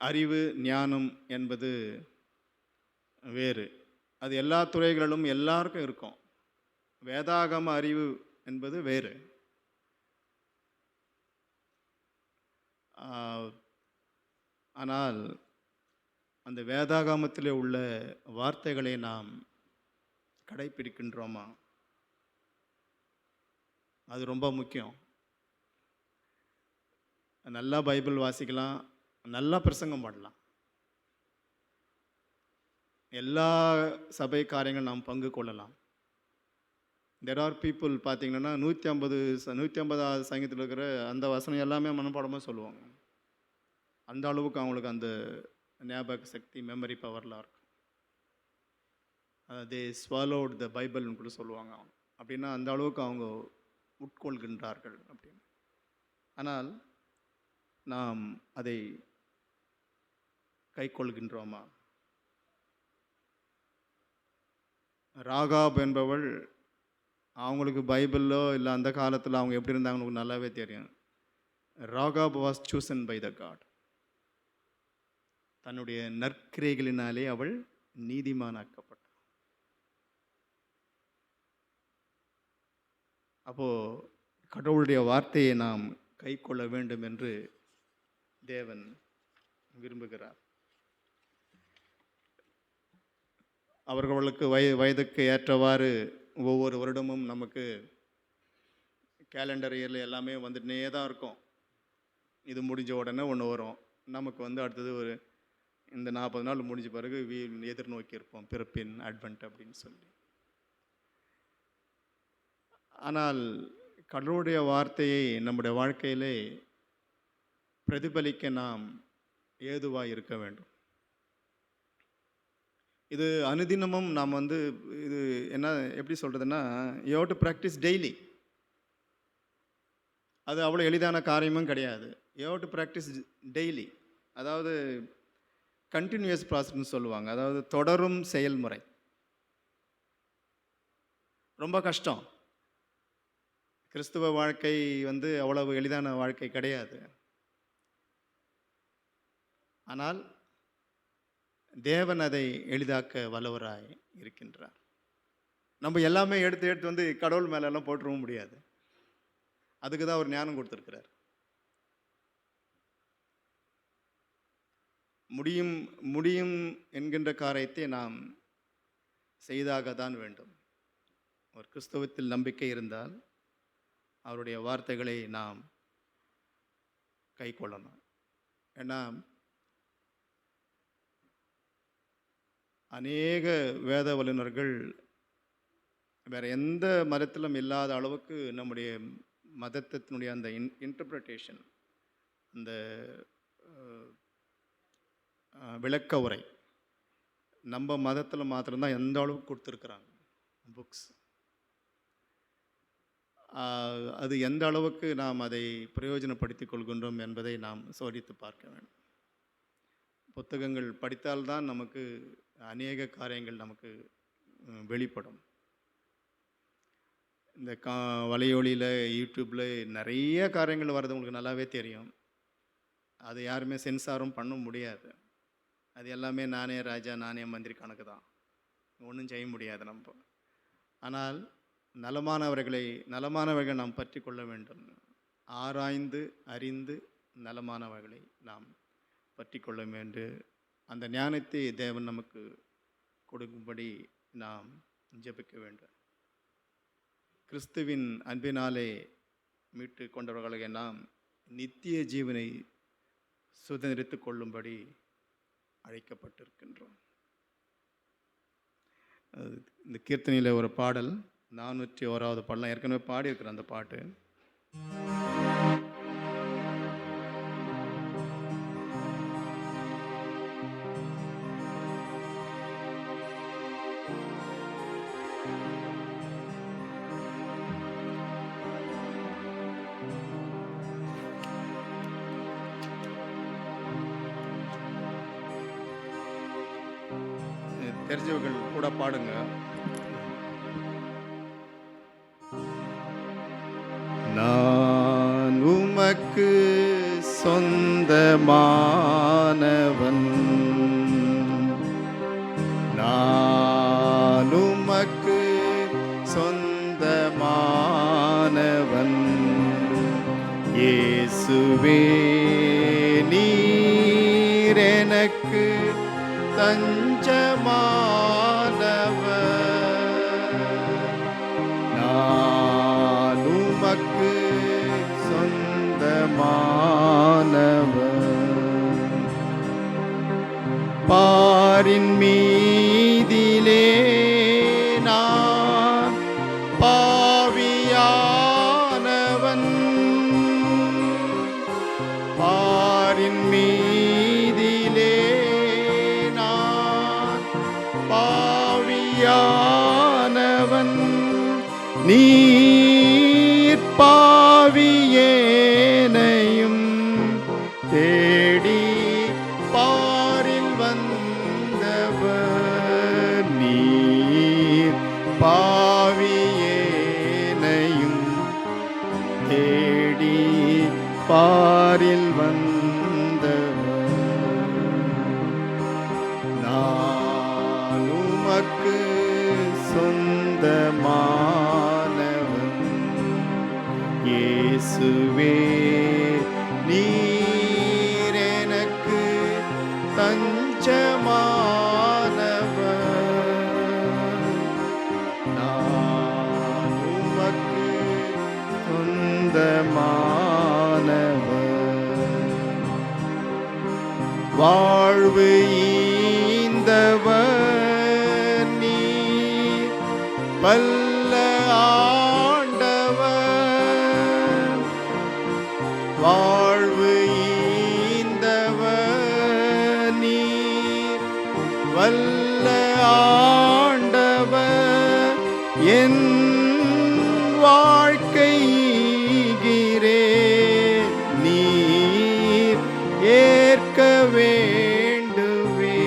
அறிவு, ஞானம் என்பது வேறு. அது எல்லா துறைகளிலும் எல்லாருக்கும் இருக்கும். வேதாகம அறிவு என்பது வேறு. ஆனால் அந்த வேதாகமத்தில் உள்ள வார்த்தைகளை நாம் கடைப்பிடிக்கின்றோமா? அது ரொம்ப முக்கியம். நல்லா பைபிள் வாசிக்கலாம், நல்லா பிரசங்கம் பண்ணலாம், எல்லா சபை காரியங்கள் நாம் பங்கு கொள்ளலாம். தெர் ஆர் பீப்புள் பார்த்தீங்கன்னா 150வது சங்கீதத்தில் இருக்கிற அந்த வசனம் எல்லாமே மனப்பாடமாக சொல்லுவாங்க. அந்த அளவுக்கு அவங்களுக்கு அந்த ஞாபக சக்தி, மெமரி பவர்லாம் இருக்கும். தே ஸ்வாலோட் த பைபிள்னு கூட சொல்லுவாங்க. அப்படின்னா அந்த அளவுக்கு அவங்க உட்கொள்கின்றார்கள் அப்படின்னு. ஆனால் நாம் அதை கைக்கொள்கின்றோமா? ராகாப் என்பவள், அவங்களுக்கு பைபிளோ இல்லை அந்த காலத்தில் அவங்க எப்படி இருந்தாங்க நல்லாவே தெரியும். Rahab was chosen by the God. தன்னுடைய நற்கிரைகளினாலே அவள் நீதிமானாக்கப்பட்டாள். அப்போது கடவுளுடைய வார்த்தையை நாம் கை கொள்ள வேண்டும் என்று தேவன் விரும்புகிறார். அவர்களுக்கு வயதுக்கு ஏற்றவாறு ஒவ்வொரு வருடமும் நமக்கு கேலண்டர் இயரில் எல்லாமே வந்துட்டே தான் இருக்கும். இது முடிஞ்ச உடனே ஒன்று வரும். நமக்கு வந்து அடுத்தது ஒரு இந்த 40 நாள் முடிஞ்ச பிறகு எதிர்நோக்கி இருப்போம் பிறப்பின் அட்வென்ட் அப்படின்னு சொல்லி. ஆனால் கடவுளுடைய வார்த்தையை நம்முடைய வாழ்க்கையிலே பிரதிபலிக்க நாம் ஏதுவாக இருக்க வேண்டும். இது அனுதினமும் நாம் வந்து இது என்ன எப்படி சொல்கிறதுன்னா, you have to practice daily. அது அவ்வளோ எளிதான காரியமும் கிடையாது. You have to practice daily. அதாவது கண்டினியூஸ் ப்ராசஸ்ன்னு சொல்லுவாங்க. அதாவது தொடரும் செயல்முறை. ரொம்ப கஷ்டம். கிறிஸ்துவ வாழ்க்கை வந்து அவ்வளவு எளிதான வாழ்க்கை கிடையாது. ஆனால் தேவன் அதை எளிதாக்க வல்லவராய் இருக்கின்றார். நம்ம எல்லாமே எடுத்து வந்து கடவுள் மேலெல்லாம் போட்டுறவும் முடியாது. அதுக்கு தான் அவர் ஞானம் கொடுத்துருக்கிறார். முடியும் முடியும் என்கின்ற காரியத்தை நாம் செய்தாக தான் வேண்டும். ஒரு கிறிஸ்தவத்தில் நம்பிக்கை இருந்தால் அவருடைய வார்த்தைகளை நாம் கை கொள்ளணும். ஏன்னா அநேக வேத வல்லுநர்கள் வேறு எந்த மதத்திலும் இல்லாத அளவுக்கு நம்முடைய மதத்தினுடைய அந்த இன்டர்பிரட்டேஷன், அந்த விளக்க உரை நம்ம மதத்தில் மாத்திரம்தான் எந்த அளவுக்கு கொடுத்துருக்குறாங்க புக்ஸ். அது எந்த அளவுக்கு நாம் அதை பிரயோஜனப்படுத்தி கொள்கின்றோம் என்பதை நாம் சோதித்து பார்க்க வேண்டும். புத்தகங்கள் படித்தால்தான் நமக்கு அநேக காரியங்கள் நமக்கு வெளிப்படும். இந்த வலையொலியில் யூடியூப்பில் நிறைய காரியங்கள் வர்றது உங்களுக்கு நல்லாவே தெரியும். அது யாருமே சென்சாரும் பண்ண முடியாது. அது எல்லாமே நானே ராஜா நானே மந்திரி கணக்கு தான். ஒன்றும் செய்ய முடியாது நம்ம. ஆனால் நலமானவர்கள் நாம் பற்றி கொள்ள வேண்டும். ஆராய்ந்து அறிந்து நலமானவர்களை நாம் பற்றி கொள்ள வேண்டும். அந்த ஞானத்தை தேவன் நமக்கு கொடுக்கும்படி நாம் ஜெபிக்க வேண்டும். கிறிஸ்துவின் அன்பினாலே மீட்டு கொண்டவர்களை நாம் நித்திய ஜீவனை சுதந்திரித்து கொள்ளும்படி அழைக்கப்பட்டிருக்கின்றோம். இந்த கீர்த்தனையில் ஒரு பாடல் 401வது பாடலாம் ஏற்கனவே பாடியிருக்கிற அந்த பாட்டு. தெரிஞ்சவர்கள் கூட பாடுங்க. நான் உமக்கு சொந்தமானவன், நான் உமக்கு சொந்தமானவன், இயேசுவே நீர் எனக்கு தஞ்சமானவர், நான் உமக்கு சொந்தமானவர். பாரின் மீதிலே நான் பாவியானவன், பாரின் மீதிலே பாவியானவன், நீர் பாவியேனையும் தேடி பாரில் வந்தவர், நீர் பாவியேனையும் தேடி பாரில் வந்தவர், நான் உமக்கு சொந்தமானவன், இயேசுவே நீர் எனக்கு தஞ்சமானவர், நான் உமக்கு சொந்தமானவர். வாழ்வு ஈந்தவர் நீர், வல்ல ஆண்டவர். வாழ்வு ஈந்தவர் நீர், வல்ல ஆண்டவர். என் வாழ்க்கை ஈகிறேன், நீர் ஏற்க வேண்டுவே.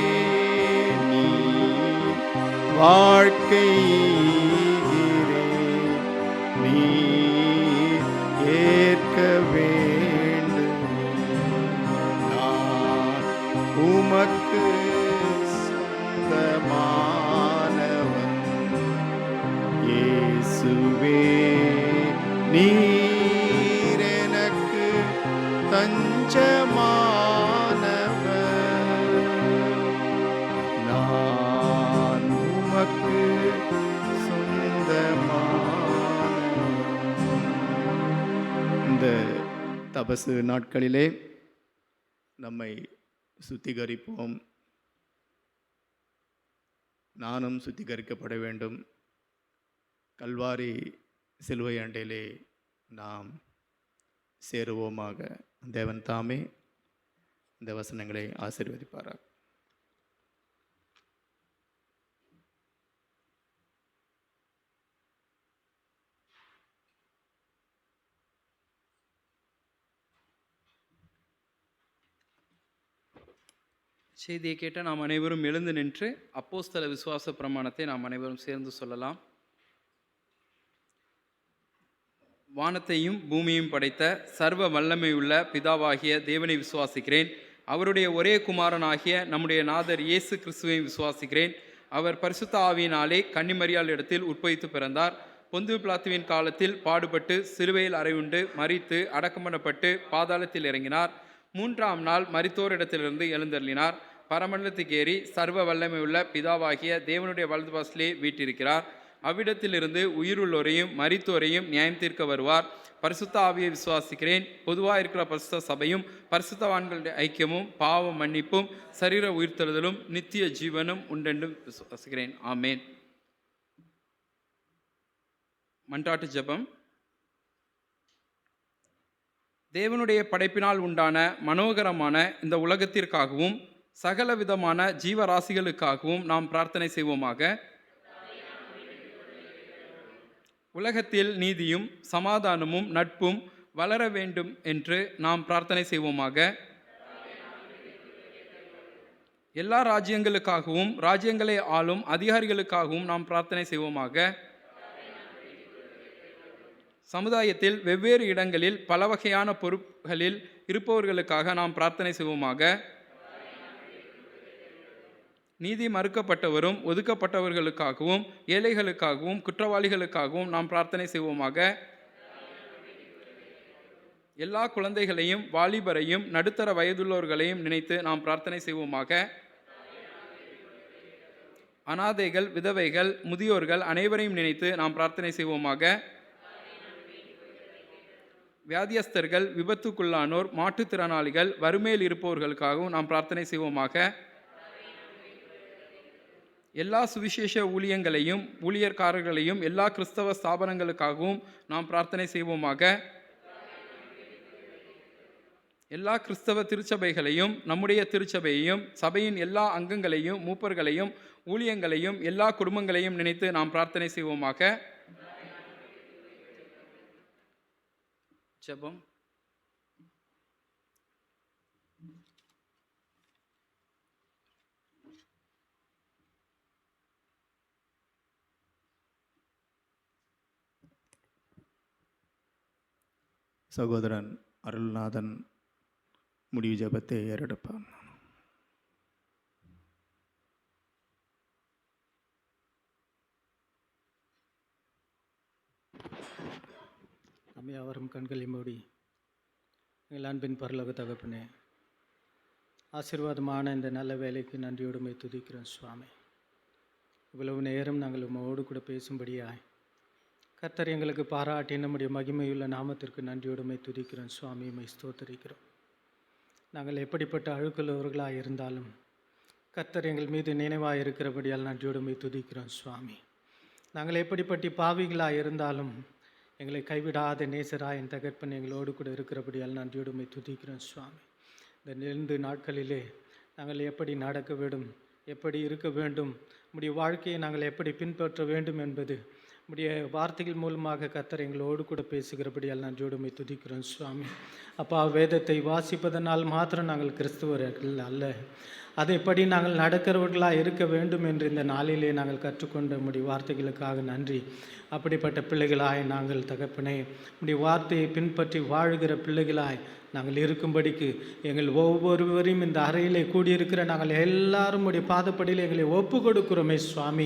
நீர் வாழ்க்கை ஈகிறேன், நீர் ஏற்க வேண்டுவே. நான் உமக்கு சொந்தமானவன் இயேசுவே. நீர் எனக்கு தஞ்சமானவர். நான் உமக்கு சொந்தமானவன். இந்த தபசு நாட்களிலே நம்மை சுத்திகரிப்போம். நானும் சுத்திகரிக்கப்பட வேண்டும். கல்வாரி சிலுவை அண்டையிலே நாம் சேருவோமாக. தேவன் தாமே இந்த வசனங்களை ஆசீர்வதிப்பாராக. செய்தியை கேட்ட நாம் அனைவரும் எழுந்து நின்று அப்போஸ்தல விசுவாச பிரமாணத்தை நாம் அனைவரும் சேர்ந்து சொல்லலாம். வானத்தையும் பூமியையும் படைத்த சர்வ வல்லமையுள்ள பிதாவாகிய தேவனை விசுவாசிக்கிறேன். அவருடைய ஒரே குமாரனாகிய நம்முடைய நாதர் இயேசு கிறிஸ்துவையும் விசுவாசிக்கிறேன். அவர் பரிசுத்த ஆவியினாலே கன்னிமரியாள் இடத்தில் உட்பவித்து பிறந்தார். பொந்து பிலாத்துவின் காலத்தில் பாடுபட்டு சிலுவையில் அறையுண்டு மரித்து அடக்கம் பண்ணப்பட்டு பாதாளத்தில் இறங்கினார். 3ஆம் நாள் மரித்தோரிடத்திலிருந்து எழுந்தருளினார். பரமண்டலத்துக்கு ஏறி சர்வ வல்லமை உள்ள பிதாவாகிய தேவனுடைய வலது பாசிலே வீற்றிருக்கிறார். அவ்விடத்திலிருந்து உயிருள்ளோரையும் மரித்தோரையும் நியாயம் தீர்க்க வருவார். பரிசுத்த ஆவியை விசுவாசிக்கிறேன். பொதுவாக இருக்கிற பரிசுத்த சபையும் பரிசுத்தவான்களுடைய ஐக்கியமும் பாவ மன்னிப்பும் சரீர உயிர்த்தெழுதலும் நித்திய ஜீவனும் உண்டென்றும் விசுவாசிக்கிறேன். ஆமேன். மன்றாட்டு ஜெபம். தேவனுடைய படைப்பினால் உண்டான மனோகரமான இந்த உலகத்திற்காகவும் சகல விதமான ஜீவராசிகளுக்காகவும் நாம் பிரார்த்தனை செய்வோமாக. உலகத்தில் நீதியும் சமாதானமும் நட்பும் வளர வேண்டும் என்று நாம் பிரார்த்தனை செய்வோமாக. எல்லா ராஜ்யங்களுக்காகவும் ராஜ்யங்களை ஆளும் அதிகாரிகளுக்காகவும் நாம் பிரார்த்தனை செய்வோமாக. சமுதாயத்தில் வெவ்வேறு இடங்களில் பல வகையான பொறுப்புகளில் இருப்பவர்களுக்காக நாம் பிரார்த்தனை செய்வோமாக. நீதி மறுக்கப்பட்டவரும் ஒதுக்கப்பட்டவர்களுக்காகவும் ஏழைகளுக்காகவும் குற்றவாளிகளுக்காகவும் நாம் பிரார்த்தனை செய்வோமாக. எல்லா குழந்தைகளையும் வாலிபரையும் நடுத்தர வயதுள்ளவர்களையும் நினைத்து நாம் பிரார்த்தனை செய்வோமாக. அனாதைகள், விதவைகள், முதியோர்கள் அனைவரையும் நினைத்து நாம் பிரார்த்தனை செய்வோமாக. வியாதியஸ்தர்கள், விபத்துக்குள்ளானோர், மாற்றுத்திறனாளிகள், வறுமையில் இருப்பவர்களுக்காகவும் நாம் பிரார்த்தனை செய்வோமாக. எல்லா சுவிசேஷ ஊழியங்களையும் ஊழியர்காரர்களையும் எல்லா கிறிஸ்தவ ஸ்தாபனங்களுக்காகவும் நாம் பிரார்த்தனை செய்வோமாக. எல்லா கிறிஸ்தவ திருச்சபைகளையும் நம்முடைய திருச்சபையையும் சபையின் எல்லா அங்கங்களையும் மூப்பர்களையும் ஊழியங்களையும் எல்லா குடும்பங்களையும் நினைத்து நாம் பிரார்த்தனை செய்வோமாக. ஜெபம். சகோதரன் அருள்நாதன் முடிவு ஜெபத்தை ஏறெடுப்பான். நம்ம யாவரும் கண்களை மூடி, எங்கள் அன்பின் பரலோக தகப்பனே, ஆசீர்வாதமான இந்த நல்ல வேலைக்கு நன்றியோடுமை துதிக்கிறோம் சுவாமி. இவ்வளவு நேரம் நாங்கள் உம்மோடு கூட பேசும்படியாய் கர்த்தர் எங்களுக்கு பாராட்டி நம்முடைய மகிமையுள்ள நாமத்திற்கு நன்றியோடுமை துதிக்கிறோம் சுவாமி. உம்மை ஸ்தோத்தரிக்கிறோம். நாங்கள் எப்படிப்பட்ட அழுக்குள்ளவர்களாக இருந்தாலும் கர்த்தர் எங்கள் மீது நினைவாக இருக்கிறபடியால் நன்றியோடு உம்மை துதிக்கிறோம் சுவாமி. நாங்கள் எப்படிப்பட்ட பாவிகளாக இருந்தாலும் எங்களை கைவிடாத நேசராக என் தகப்பன் எங்களோடு கூட இருக்கிறபடியால் நன்றியோடு உம்மை துதிக்கிறோம் சுவாமி. இந்த 2 நாட்களிலே நாங்கள் எப்படி நடக்க வேண்டும், எப்படி இருக்க வேண்டும், நம்முடைய வாழ்க்கையை நாங்கள் எப்படி பின்பற்ற வேண்டும் என்பது நம்முடைய வார்த்தைகள் மூலமாக கர்த்தர் எங்களோடு கூட பேசுகிறபடியால் நன்றியோடு உம்மை துதிக்கிறோம் சுவாமி. அப்பா, வேதத்தை வாசிப்பதனால் மாத்திரம் நாங்கள் கிறிஸ்துவர்கள் அல்ல, அதைப்படி நாங்கள் நடக்கிறவர்களாக இருக்க வேண்டும் என்று இந்த நாளிலே நாங்கள் கற்றுக்கொண்ட நம்முடைய வார்த்தைகளுக்காக நன்றி. அப்படிப்பட்ட பிள்ளைகளாய் நாங்கள் தகப்பனே நம்முடைய வார்த்தையை பின்பற்றி வாழுகிற பிள்ளைகளாய் நாங்கள் இருக்கும்படிக்கு எங்கள் ஒவ்வொருவரையும் இந்த அறையிலே கூடியிருக்கிற நாங்கள் எல்லாரும் உடைய பாதப்படியில் எங்களை ஒப்பு கொடுக்கிறோமே சுவாமி.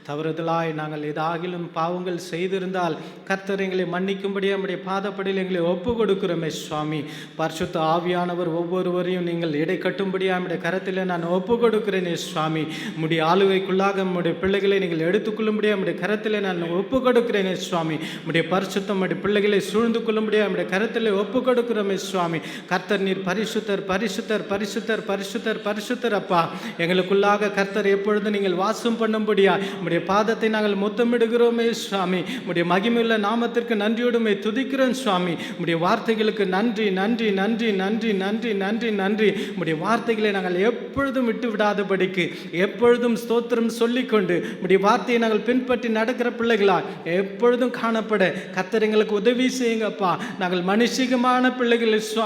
தவறுதலாய் நாங்கள் ஏதாகிலும் பாவங்கள் செய்திருந்தால் கர்த்தர் எங்களை மன்னிக்கும்படி நம்முடைய பாதப்படியில் எங்களை ஒப்பு கொடுக்கிறோமே சுவாமி. பரிசுத்த ஆவியானவர் ஒவ்வொருவரையும் நீங்கள் இடை கட்டும்படியாக நம்முடைய கரத்தில் நான் ஒப்பு கொடுக்கிறேனே சுவாமி. நம்முடைய ஆளுகைக்குள்ளாக நம்முடைய பிள்ளைகளை நீங்கள் எடுத்துக்கொள்ளும்படியாக நம்முடைய கரத்தில் நான் ஒப்பு கொடுக்கிறேனே சுவாமி. நம்முடைய பரிசுத்தம் நம்முடைய பிள்ளைகளை சூழ்ந்து கொள்ளும்படியாக நம்முடைய கரத்தில் ஒப்பு கொடுக்கிறோமே சுவாமி. கர்த்தர் நீர் பரிசுத்தர் பரிசுத்தர் பரிசுத்தர் பரிசுத்தர் பரிசுத்தர் அப்பா. எங்களுக்குள்ளாக கர்த்தர் எப்பொழுது நீங்கள் வாசம் பண்ணும்படியா உம்முடைய பாதத்தை நாங்கள் முத்தமிடுகிறோமே சுவாமி. உம்முடைய மகிமையுள்ள நாமத்திற்கு நன்றியோடுமே துதிக்கிறோம் சுவாமி. உம்முடைய வார்த்தைகளுக்கு நன்றி நன்றி நன்றி நன்றி நன்றி நன்றி நன்றி. உம்முடைய வார்த்தைகளை நாங்கள் எப்பொழுதும் விட்டு விடாதபடிக்கு எப்பொழுதும் ஸ்தோத்திரம் சொல்லிக்கொண்டு உம்முடைய வார்த்தையை நாங்கள் பின்பற்றி நடக்கிற பிள்ளைகளா எப்பொழுதும் காணப்பட கர்த்தர் எங்களுக்கு உதவி செய்யுங்கப்பா. நாங்கள் மனுஷிகமான பிள்ளைகள் சுவாமி.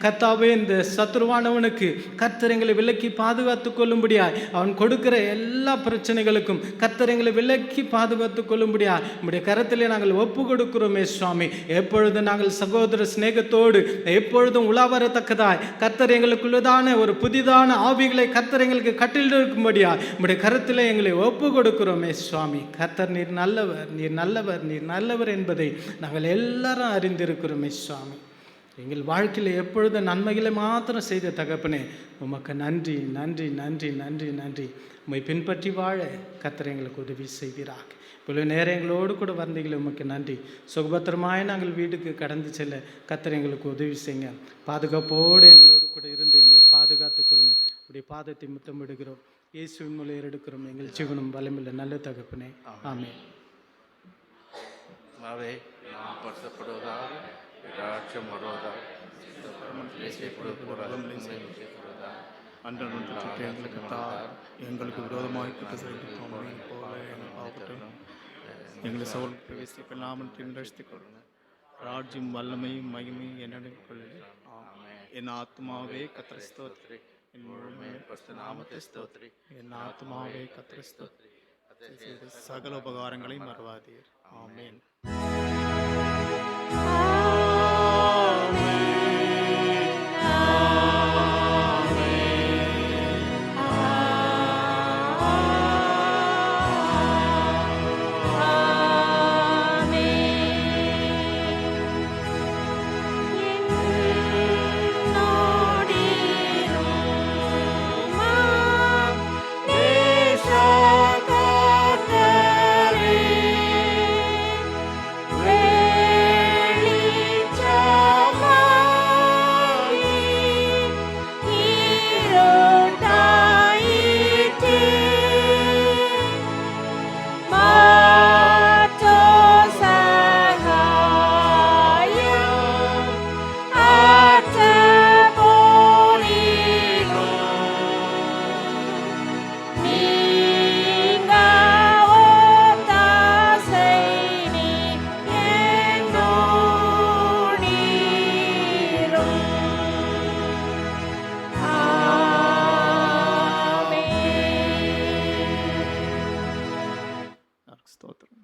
கர்த்தாவே, இந்த சத்துருவானவனுக்கு கர்த்தர் எங்களை விலக்கி பாதுகாத்துக் கொள்ளும்படியாய் அவன் கொடுக்கிற எல்லா பிரச்சனைகளுக்கும் கர்த்தர் எங்களை விலக்கி பாதுகாத்துக் கொள்ளும்படியாய் நம்முடைய கரத்திலே நாங்கள் ஒப்பு கொடுக்கிறோமே சுவாமி. எப்பொழுதும் நாங்கள் சகோதர சிநேகத்தோடு எப்பொழுதும் உலாவரத்தக்கதாய் கர்த்தர் எங்களுக்குள்ளதான ஒரு புதிதான ஆவிகளை கர்த்தர் எங்களுக்கு கட்டிலிருக்கும்படியாய் நம்முடைய கரத்திலே எங்களை ஒப்பு கொடுக்கிறோமே சுவாமி. கர்த்தர் நீர் நல்லவர், நீர் நல்லவர், நீர் நல்லவர் என்பதை நாங்கள் எல்லாரும் அறிந்திருக்கிறோமே சுவாமி. எங்கள் வாழ்க்கையில் எப்பொழுதும் நன்மைகளை மாத்திரம் செய்த தகப்பனே உமக்கு நன்றி நன்றி நன்றி நன்றி நன்றி. உம்மை பின்பற்றி வாழ கர்த்தர் எங்களுக்கு உதவி செய்வீராக. இவ்வளவு நேரம் எங்களோடு கூட வந்தீங்களே உமக்கு நன்றி. சுகபத்திரமாய் நாங்கள் வீட்டுக்கு கடந்து செல்ல கர்த்தர் எங்களுக்கு உதவி செய்யுங்க. பாதுகாப்போடு எங்களோடு கூட இருந்து எங்களை பாதுகாத்துக் கொள்ளுங்க. உடைய பாதத்தை முத்தமிடுகிறோம். இயேசுவின் மூலம் எடுக்கிறோம் எங்கள் ஜீவனும் பலமில்லை நல்ல தகப்பனே. ஆமென். நாம் படுத்தப்படுவதாக ராட்சம் வருவதாக எங்களுக்கு எங்களுக்கு விரோதமாக எங்களை சோல் பிரவேசிப்பெல்லாமல் ரசித்துக் கொள்ளுங்க. ராஜ்யம் வல்லமையும் மகிமையும் என்னிடம் கொள்ளுங்க. என் ஆத்மாவே கர்த்தரை ஸ்தோத்திரி, என் முழுமை நாமத்தை ஸ்தோத்திரி. என் ஆத்மாவே கர்த்தரை ஸ்தோத்திரி, சகல உபகாரங்களை மறவாதீர். ஆமென். ஸ்தோத்திரம்.